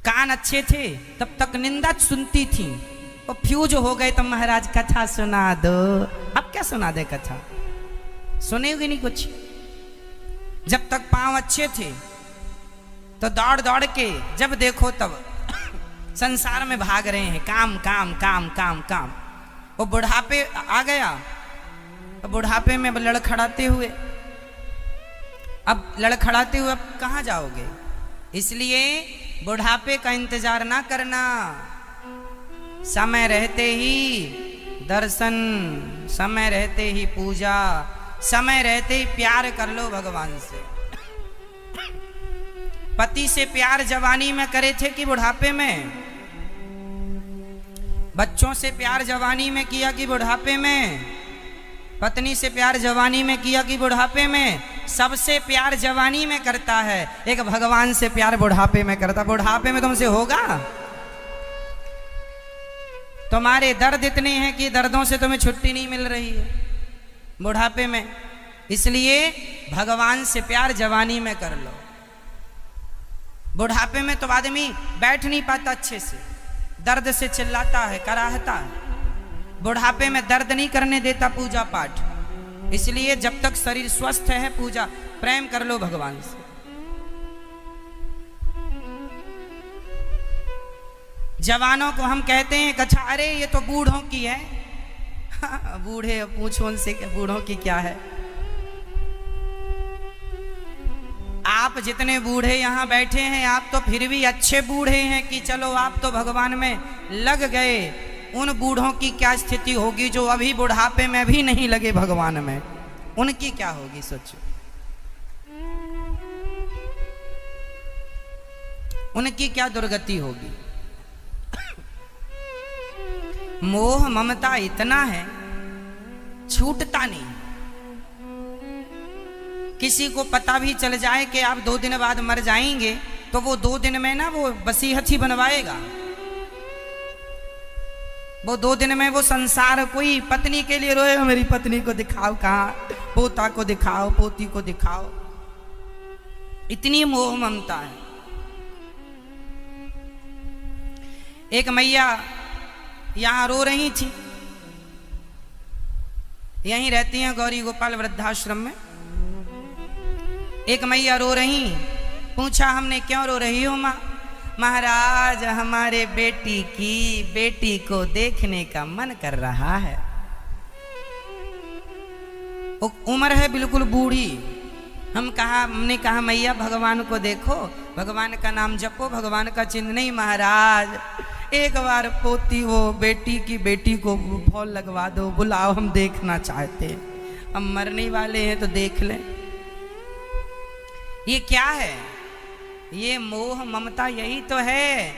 कान अच्छे थे तब तक निंदा सुनती थी, और फ्यूज हो गए तो महाराज कथा सुना दो। अब क्या सुना दे कथा? सुनेगी नहीं कुछ। जब तक पांव अच्छे थे तो दौड़ दौड़ के जब देखो तब संसार में भाग रहे हैं, काम काम काम काम काम। वो बुढ़ापे आ गया, तो बुढ़ापे में लड़खड़ाते हुए, अब लड़खड़ाते हुए अब कहाँ जाओगे? इसलिए बुढ़ापे का इंतजार ना करना, समय रहते ही दर्शन, समय रहते ही पूजा, समय रहते ही प्यार कर लो भगवान से। पति से प्यार जवानी में करे थे कि बुढ़ापे में? बच्चों से प्यार जवानी में किया कि बुढ़ापे में? पत्नी से प्यार जवानी में किया कि बुढ़ापे में? सबसे प्यार जवानी में करता है, एक भगवान से प्यार बुढ़ापे में करता। बुढ़ापे में तुमसे होगा? तुम्हारे दर्द इतने हैं कि दर्दों से तुम्हें छुट्टी नहीं मिल रही है बुढ़ापे में। इसलिए भगवान से प्यार जवानी में कर लो। बुढ़ापे में तो आदमी बैठ नहीं पाता अच्छे से, दर्द से चिल्लाता है, कराहता है। बुढ़ापे में दर्द नहीं करने देता पूजा पाठ। इसलिए जब तक शरीर स्वस्थ है, पूजा प्रेम कर लो भगवान से। जवानों को हम कहते हैं कच्छा, अरे ये तो बूढ़ों की है। बूढ़े पूछो उनसे कि बूढ़ों की क्या है। आप जितने बूढ़े यहाँ बैठे हैं, आप तो फिर भी अच्छे बूढ़े हैं कि चलो आप तो भगवान में लग गए। उन बूढ़ों की क्या स्थिति होगी जो अभी बुढ़ापे में भी नहीं लगे भगवान में, उनकी क्या होगी सोचो। उनकी क्या दुर्गति होगी। मोह ममता इतना है, छूटता नहीं। किसी को पता भी चल जाए कि आप 2 दिन बाद मर जाएंगे, तो वो 2 दिन में ना वो वसीयत ही बनवाएगा। वो 2 दिन में वो संसार, कोई पत्नी के लिए रोए, मेरी पत्नी को दिखाओ कहाँ, पोता को दिखाओ, पोती को दिखाओ। इतनी मोह ममता है। एक मैया यहां रो रही थी, यहीं रहती हैं गौरी गोपाल वृद्धाश्रम में। एक मैया रो रही, पूछा हमने क्यों रो रही हो माँ? महाराज हमारे बेटी को देखने का मन कर रहा है। उम्र है बिल्कुल बूढ़ी। हमने कहा मैया भगवान को देखो, भगवान का नाम जपो, भगवान का चिन्ह नहीं। महाराज एक बार पोती वो बेटी को फॉल लगवा दो, बुलाओ, हम देखना चाहते हैं, हम मरने वाले हैं तो देख लें। ये क्या है? ये मोह ममता, यही तो है।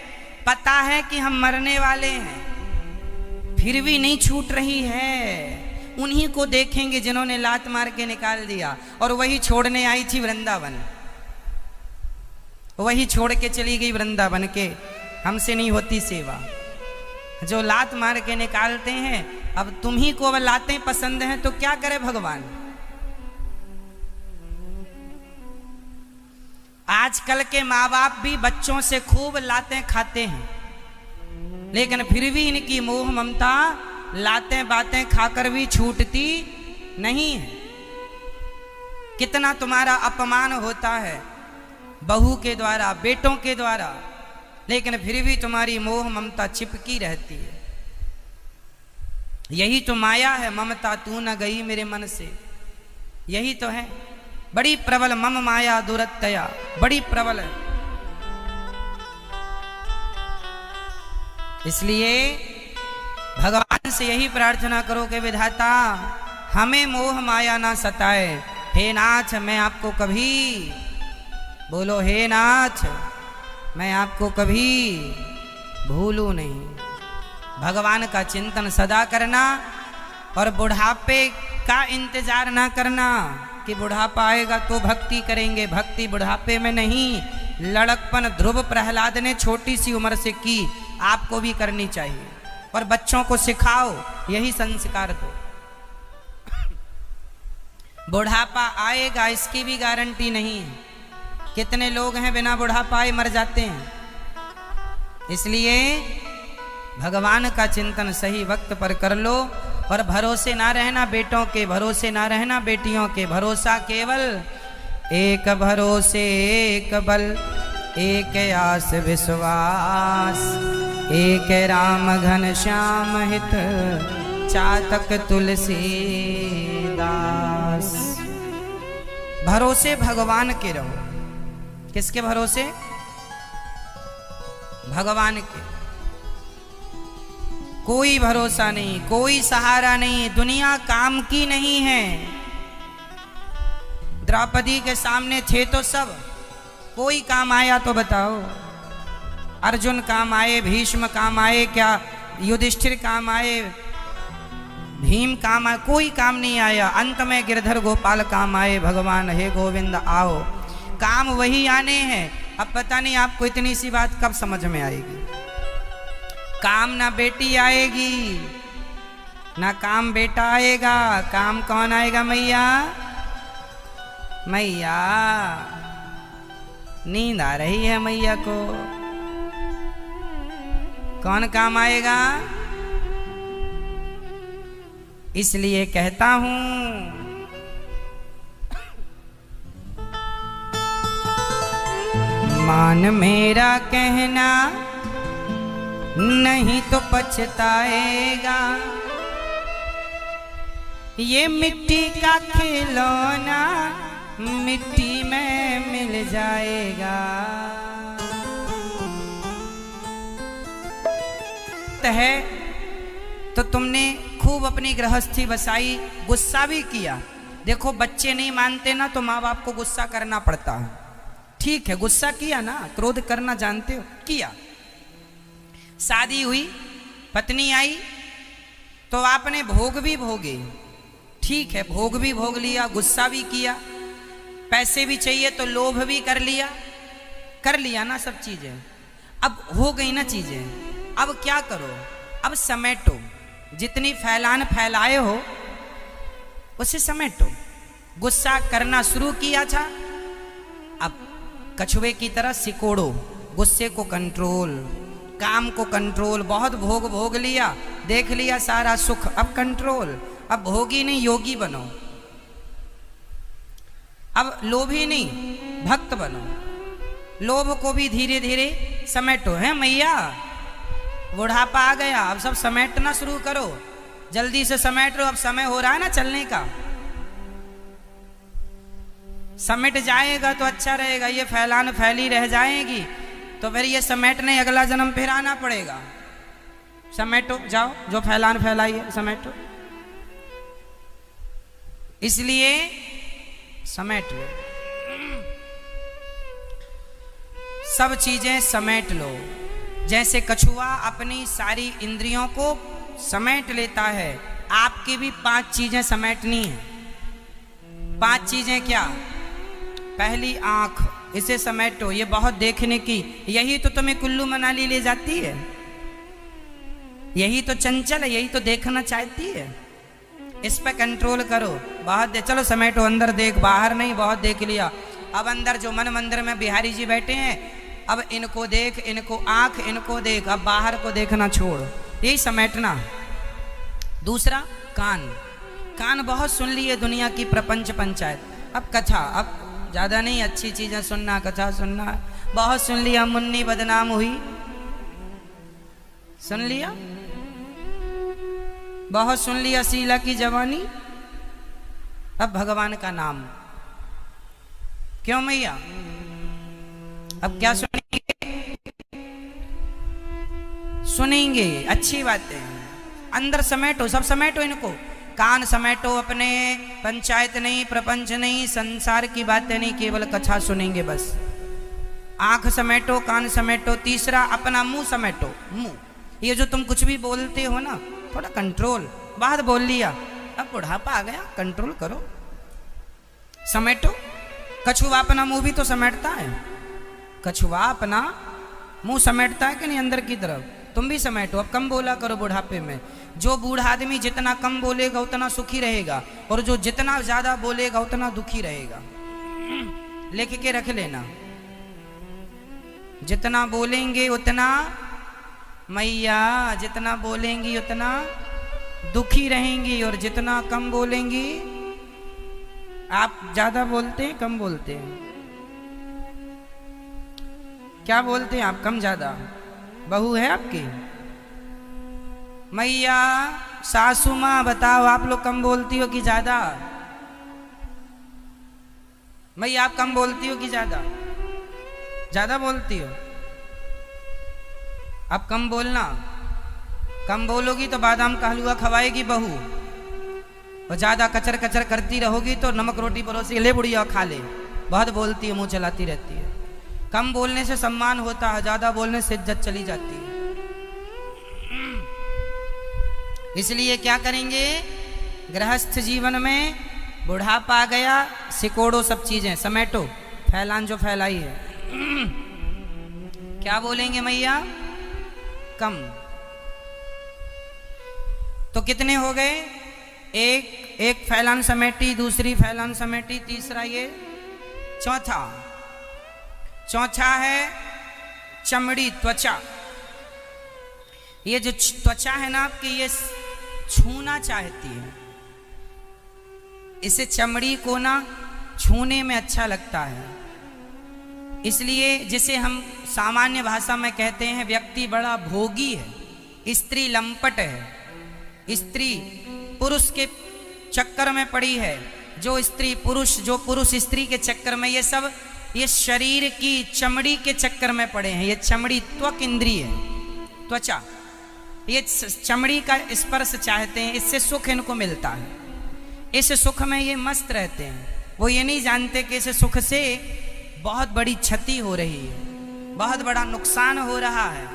पता है कि हम मरने वाले हैं, फिर भी नहीं छूट रही है। उन्हीं को देखेंगे जिन्होंने लात मार के निकाल दिया, और वही छोड़ने आई थी वृंदावन, वही छोड़ के चली गई वृंदावन के, हमसे नहीं होती सेवा। जो लात मार के निकालते हैं, अब तुम्ही को अब लातें पसंद हैं तो क्या करे भगवान। आजकल के माँ बाप भी बच्चों से खूब लातें खाते हैं, लेकिन फिर भी इनकी मोह ममता लातें बातें खाकर भी छूटती नहीं है। कितना तुम्हारा अपमान होता है बहू के द्वारा, बेटों के द्वारा, लेकिन फिर भी तुम्हारी मोह ममता चिपकी रहती है। यही तो माया है, ममता तू न गई मेरे मन से, यही तो है। बड़ी प्रबल मम माया दुरत्तया, बड़ी प्रबल है। इसलिए भगवान से यही प्रार्थना करो कि विधाता हमें मोह माया ना सताए। हे नाथ, मैं आपको कभी, बोलो हे नाथ, मैं आपको कभी भूलूं नहीं। भगवान का चिंतन सदा करना, और बुढ़ापे का इंतजार ना करना कि बुढ़ापा आएगा तो भक्ति करेंगे। भक्ति बुढ़ापे में नहीं, लड़कपन ध्रुव प्रहलाद ने छोटी सी उम्र से की, आपको भी करनी चाहिए। और बच्चों को सिखाओ, यही संस्कार दो। बुढ़ापा आएगा इसकी भी गारंटी नहीं है। कितने लोग हैं बिना बुढ़ापा आए मर जाते हैं। इसलिए भगवान का चिंतन सही वक्त पर कर लो, और भरोसे ना रहना बेटों के, भरोसे ना रहना बेटियों के। भरोसा केवल एक भरोसे एक बल, एक आस विश्वास, एक राम घन श्याम हित, चातक तुलसी दास। भरोसे भगवान के रहो। किसके भरोसे? भगवान के। कोई भरोसा नहीं, कोई सहारा नहीं, दुनिया काम की नहीं है। द्रौपदी के सामने थे तो सब, कोई काम आया तो बताओ? अर्जुन काम आए, भीष्म काम आए, क्या युधिष्ठिर काम आए, भीम काम आए? कोई काम नहीं आया। अंत में गिरधर गोपाल काम आए। भगवान हे गोविंद आओ, काम वही आने हैं। अब पता नहीं आपको इतनी सी बात कब समझ में आएगी। काम ना बेटी आएगी, ना काम बेटा आएगा, काम कौन आएगा? मैया, मैया। नींद आ रही है मैया को, कौन काम आएगा? इसलिए कहता हूं, मान मेरा कहना नहीं तो पछताएगा, ये मिट्टी का खिलौना मिट्टी में मिल जाएगा। है तो तुमने खूब अपनी गृहस्थी बसाई, गुस्सा भी किया। देखो बच्चे नहीं मानते ना तो माँ बाप को गुस्सा करना पड़ता है। ठीक है, गुस्सा किया ना, क्रोध करना जानते हो, किया। शादी हुई, पत्नी आई तो आपने भोग भी भोगे। ठीक है, भोग भी भोग लिया, गुस्सा भी किया, पैसे भी चाहिए तो लोभ भी कर लिया ना सब चीजें। अब हो गई ना चीजें, अब क्या करो? अब समेटो, जितनी फैलान फैलाए हो उसे समेटो। गुस्सा करना शुरू किया था, अब कछुए की तरह सिकोड़ो, गुस्से को कंट्रोल, काम को कंट्रोल। बहुत भोग भोग लिया, देख लिया सारा सुख, अब कंट्रोल। अब भोगी नहीं योगी बनो, अब लोभी नहीं भक्त बनो। लोभ को भी धीरे धीरे समेटो। है मैया, बुढ़ापा आ गया, अब सब समेटना शुरू करो, जल्दी से समेट लो, अब समय हो रहा है ना चलने का। समेट जाएगा तो अच्छा रहेगा, ये फैलान फैली रह जाएगी तो फिर ये समेटने अगला जन्म फिर आना पड़ेगा। समेटो, जाओ जो फैलान फैलाई है समेटो। इसलिए समेट लो, सब चीजें समेट लो। जैसे कछुआ अपनी सारी इंद्रियों को समेट लेता है, आपकी भी 5 चीजें समेटनी है। 5 चीजें क्या? पहली आंख, इसे समेटो, ये बहुत देखने की, यही तो तुम्हें कुल्लू मनाली ले जाती है, यही तो चंचल है, यही तो देखना चाहती है। इस पे कंट्रोल करो। बहुत चलो समेटो, अंदर देख, बाहर नहीं, बहुत देख लिया। अब अंदर जो मन मंदिर में बिहारी जी बैठे हैं, अब इनको देख, इनको आंख, इनको देख, अब बाहर को देखना छोड़, यही समेटना। दूसरा कान, कान बहुत सुन लिए दुनिया की प्रपंच पंचायत, अब कथा, अब ज़्यादा नहीं, अच्छी चीज़ें सुनना, कथा सुनना, बहुत सुन लिया। मुन्नी बदनाम हुई, सुन लिया, बहुत सुन लिया। शीला की जवानी, अब भगवान का नाम। क्यों मैया? अब क्या सुनेंगे? सुनेंगे अच्छी बातें, अंदर समेटो, सब समेटो इनको। कान समेटो अपने, पंचायत नहीं, प्रपंच नहीं, संसार की बातें नहीं, केवल कथा सुनेंगे बस। आंख समेटो, कान समेटो। तीसरा अपना मुंह समेटो। मुंह, ये जो तुम कुछ भी बोलते हो ना, थोड़ा कंट्रोल। बात बोल लिया, अब बुढ़ापा आ गया, कंट्रोल करो, समेटो। कछुआ अपना मुंह भी तो समेटता है, कछुआ अपना मुंह समेटता है कि नहीं अंदर की तरफ? तुम भी समेटो, अब कम बोला करो बुढ़ापे में। जो बूढ़ा आदमी जितना कम बोलेगा उतना सुखी रहेगा, और जो जितना ज्यादा बोलेगा उतना दुखी रहेगा। लेके के रख लेना, जितना बोलेंगे उतना, मैया जितना बोलेंगी उतना दुखी रहेंगी, और जितना कम बोलेंगी। आप ज्यादा बोलते हैं कम बोलते हैं? क्या बोलते हैं आप? कम ज्यादा? बहू है आपकी? मैया सासू माँ बताओ, आप लोग कम बोलती हो कि ज्यादा? मैया आप कम बोलती हो कि ज्यादा? ज्यादा बोलती हो। अब कम बोलना, कम बोलोगी तो बादाम का हलवा खवाएगी बहू, और ज्यादा कचर कचर करती रहोगी तो नमक रोटी परोसी, ले बुढ़िया खा ले। बहुत बोलती है, मुंह चलाती रहती है। कम बोलने से सम्मान होता है, ज्यादा बोलने से इज्जत चली जाती है। इसलिए क्या करेंगे? गृहस्थ जीवन में बुढ़ापा आ गया, सिकोड़ो सब चीजें, समेटो, फैलान जो फैलाई है। क्या बोलेंगे मैया? कम। तो कितने हो गए? एक फैलान समेटी, दूसरी फैलान समेटी, तीसरा ये, चौथा है चमड़ी, त्वचा। ये जो त्वचा है ना आपकी, ये छूना चाहती है, इसे चमड़ी को ना छूने में अच्छा लगता है। इसलिए जिसे हम सामान्य भाषा में कहते हैं व्यक्ति बड़ा भोगी है, स्त्री लंपट है, स्त्री पुरुष के चक्कर में पड़ी है। जो पुरुष स्त्री के चक्कर में, ये सब ये शरीर की चमड़ी के चक्कर में पड़े हैं। ये चमड़ी त्वक इंद्रिय है, त्वचा, ये चमड़ी का स्पर्श चाहते हैं, इससे सुख इनको मिलता है, इस सुख में ये मस्त रहते हैं। वो ये नहीं जानते कि इस सुख से बहुत बड़ी क्षति हो रही है, बहुत बड़ा नुकसान हो रहा है।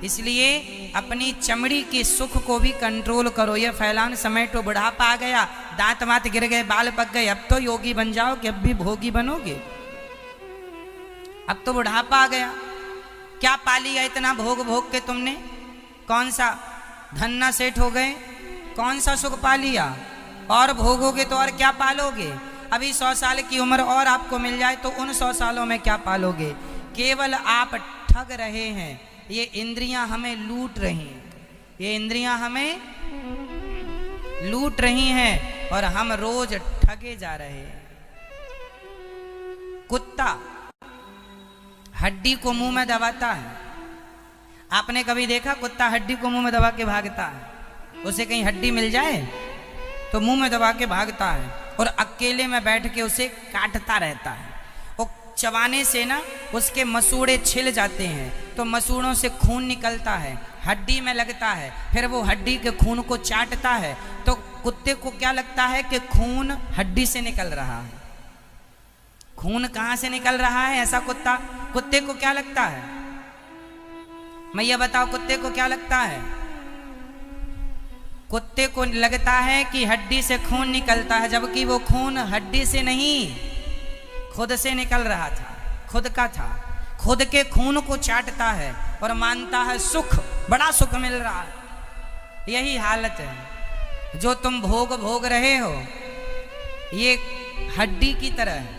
इसलिए अपनी चमड़ी के सुख को भी कंट्रोल करो। ये फैलान समेटो, बुढ़ापा आ गया, दांत वात गिर गए, बाल पक गए, अब तो योगी बन जाओ कि अब भी भोगी बनोगे? अब तो बुढ़ापा आ गया, क्या पा लिया इतना भोग भोग के तुमने? कौन सा धन्ना सेठ हो गए, कौन सा सुख पा लिया? और भोगोगे तो और क्या पालोगे? अभी 100 साल की उम्र और आपको मिल जाए तो उन 100 सालों में क्या पालोगे? केवल आप ठग रहे हैं, ये इंद्रियां हमें लूट रही हैं, ये इंद्रियां हमें लूट रही हैं और हम रोज ठगे जा रहे हैं। कुत्ता हड्डी को मुंह में दबाता है, आपने कभी देखा कुत्ता हड्डी को मुंह में दबा के भागता है? उसे कहीं हड्डी मिल जाए तो मुंह में दबा के भागता है और अकेले में बैठ के उसे काटता रहता है। वो चबाने से ना उसके मसूड़े छिल जाते हैं, तो मसूड़ों से खून निकलता है, हड्डी में लगता है, फिर वो हड्डी के खून को चाटता है, तो कुत्ते को क्या लगता है कि खून हड्डी से निकल रहा है। खून कहाँ से निकल रहा है? ऐसा कुत्ते को क्या लगता है? मैया बताओ, कुत्ते को क्या लगता है? कुत्ते को लगता है कि हड्डी से खून निकलता है, जबकि वो खून हड्डी से नहीं, खुद से निकल रहा था, खुद का था। खुद के खून को चाटता है और मानता है सुख, बड़ा सुख मिल रहा है। यही हालत है जो तुम भोग रहे हो, ये हड्डी की तरह है।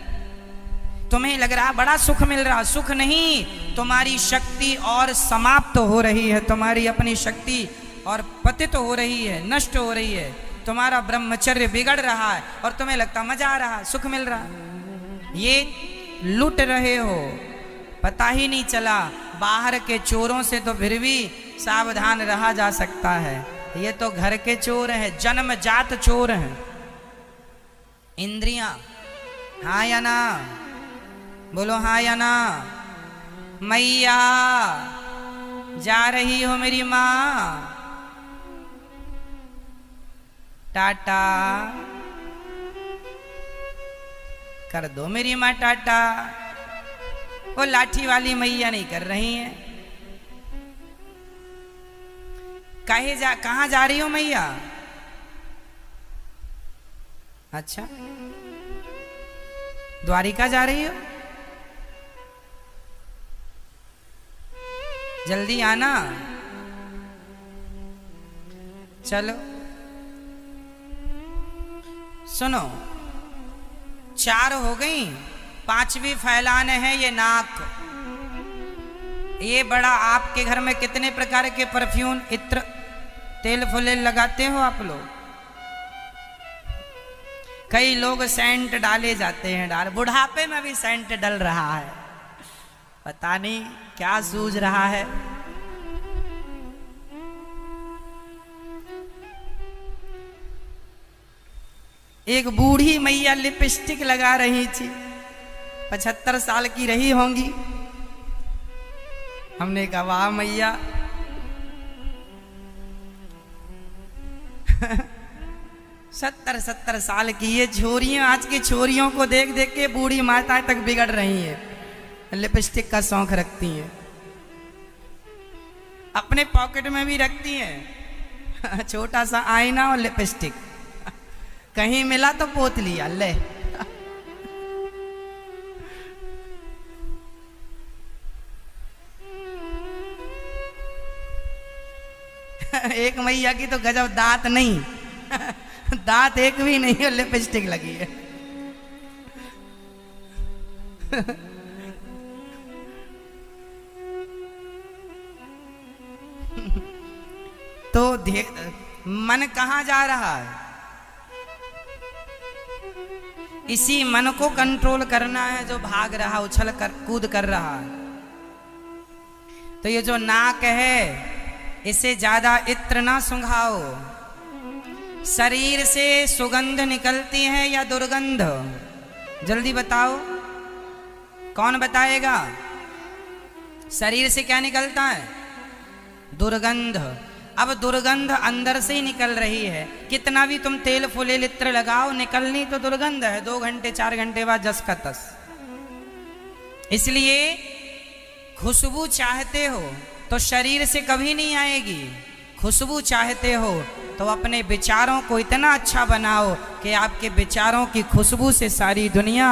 तुम्हें लग रहा बड़ा सुख मिल रहा, सुख नहीं, तुम्हारी शक्ति और समाप्त हो रही है, तुम्हारी अपनी शक्ति और पतित हो रही है, नष्ट हो रही है, तुम्हारा ब्रह्मचर्य बिगड़ रहा है और तुम्हें लगता मजा आ रहा, सुख मिल रहा। ये लूट रहे हो, पता ही नहीं चला। बाहर के चोरों से तो फिर भी सावधान रहा जा सकता है, ये तो घर के चोर हैं, जन्मजात चोर हैं। इंद्रियां, हाँ या ना? बोलो हाँ या ना? मैया जा रही हो मेरी माँ, टाटा कर दो मेरी माँ, टाटा। वो लाठी वाली मैया नहीं कर रही है। कहाँ जा रही हो मैया? अच्छा, द्वारिका जा रही हो? जल्दी आना। चलो सुनो, 4 हो गई, 5वीं फैलान है ये नाक। ये बड़ा, आपके घर में कितने प्रकार के परफ्यूम, इत्र, तेल फुले लगाते हो आप लोग? कई लोग सेंट डाले जाते हैं, बुढ़ापे में भी सेंट डल रहा है, पता नहीं क्या सूझ रहा है। एक बूढ़ी मैया लिपस्टिक लगा रही थी, 75 साल की रही होंगी। हमने कहा वाह मैया, 70 साल की ये छोरियां, आज की छोरियों को देख देख के बूढ़ी माताएं तक बिगड़ रही हैं, लिपस्टिक का शौक रखती हैं, अपने पॉकेट में भी रखती हैं, छोटा सा आईना और लिपस्टिक, कहीं मिला तो पोत लिया, ले। एक मैया की तो गजब, दांत नहीं, दांत एक भी नहीं और लिपस्टिक लगी है। तो मन कहाँ जा रहा है? इसी मन को कंट्रोल करना है जो भाग रहा, उछल कर कूद कर रहा है। तो ये जो नाक है, इसे ज्यादा इत्र ना सुंघाओ। शरीर से सुगंध निकलती है या दुर्गंध? जल्दी बताओ, कौन बताएगा? शरीर से क्या निकलता है? दुर्गंध। अब दुर्गंध अंदर से ही निकल रही है, कितना भी तुम तेल फुले लित्र लगाओ, निकलनी तो दुर्गंध है। 2 घंटे 4 घंटे बाद जस का तस। इसलिए खुशबू चाहते हो तो शरीर से कभी नहीं आएगी। खुशबू चाहते हो तो अपने विचारों को इतना अच्छा बनाओ कि आपके विचारों की खुशबू से सारी दुनिया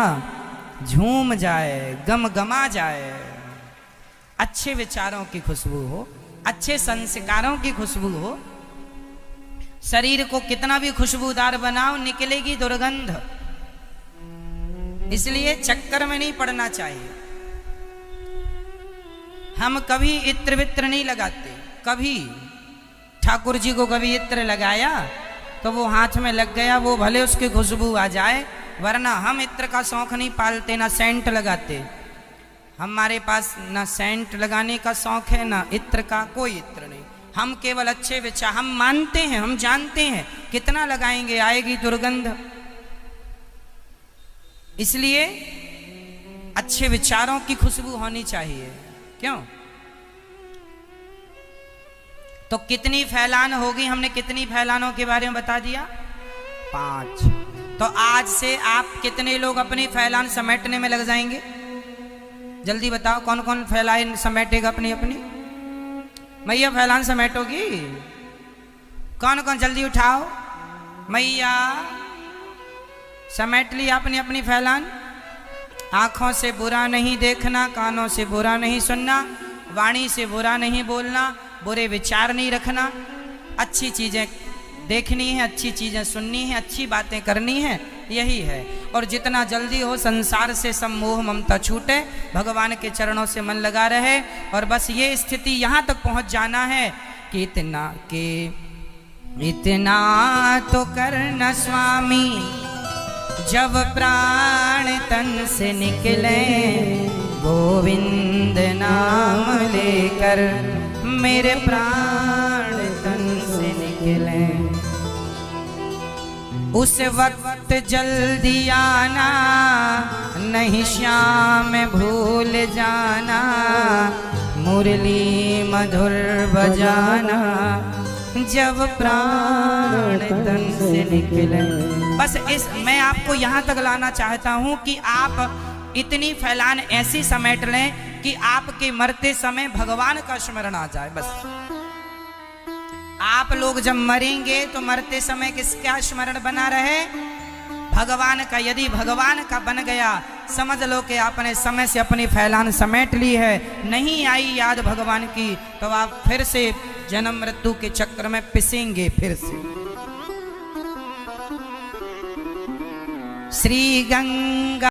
झूम जाए, गमगमा जाए। अच्छे विचारों की खुशबू हो, अच्छे संस्कारों की खुशबू हो। शरीर को कितना भी खुशबूदार बनाओ, निकलेगी दुर्गंध। इसलिए चक्कर में नहीं पड़ना चाहिए। हम कभी इत्र वित्र नहीं लगाते। कभी ठाकुर जी को कभी इत्र लगाया तो वो हाथ में लग गया, वो भले उसकी खुशबू आ जाए, वरना हम इत्र का शौक नहीं पालते, ना सेंट लगाते। हमारे पास ना सेंट लगाने का शौक है, ना इत्र का, कोई इत्र नहीं। हम केवल अच्छे विचार, हम मानते हैं, हम जानते हैं कितना लगाएंगे आएगी दुर्गंध। इसलिए अच्छे विचारों की खुशबू होनी चाहिए। क्यों? तो कितनी फैलान होगी? हमने कितनी फैलानों के बारे में बता दिया? 5। तो आज से आप कितने लोग अपनी फैलान समेटने में लग जाएंगे? जल्दी बताओ, कौन कौन फैलाइन समेटेगा अपनी अपनी? मैया फैलान समेटोगी? कौन कौन? जल्दी उठाओ। मैया समेट ली अपनी अपनी फैलान। आंखों से बुरा नहीं देखना, कानों से बुरा नहीं सुनना, वाणी से बुरा नहीं बोलना, बुरे विचार नहीं रखना, अच्छी चीजें देखनी है, अच्छी चीजें सुननी है, अच्छी बातें करनी है, यही है। और जितना जल्दी हो संसार से सम्मोह ममता छूटे, भगवान के चरणों से मन लगा रहे, और बस ये स्थिति यहाँ तक पहुँच जाना है कि इतना तो करना स्वामी, जब प्राण तन से निकले, गोविंद नाम लेकर मेरे प्राण तन से निकले। उस वक्त जल्दी आना, नहीं श्याम भूल जाना, मुरली मधुर बजाना, जब प्राण तन से निकले। बस मैं आपको यहाँ तक लाना चाहता हूँ कि आप इतनी फैलान ऐसी समेट लें कि आपके मरते समय भगवान का स्मरण आ जाए। बस आप लोग जब मरेंगे तो मरते समय किसका स्मरण बना रहे? भगवान का। यदि भगवान का बन गया, समझ लो कि आपने समय से अपनी फैलान समेट ली है। नहीं आई याद भगवान की तो आप फिर से जन्म मृत्यु के चक्र में पिसेंगे फिर से। श्री गंगा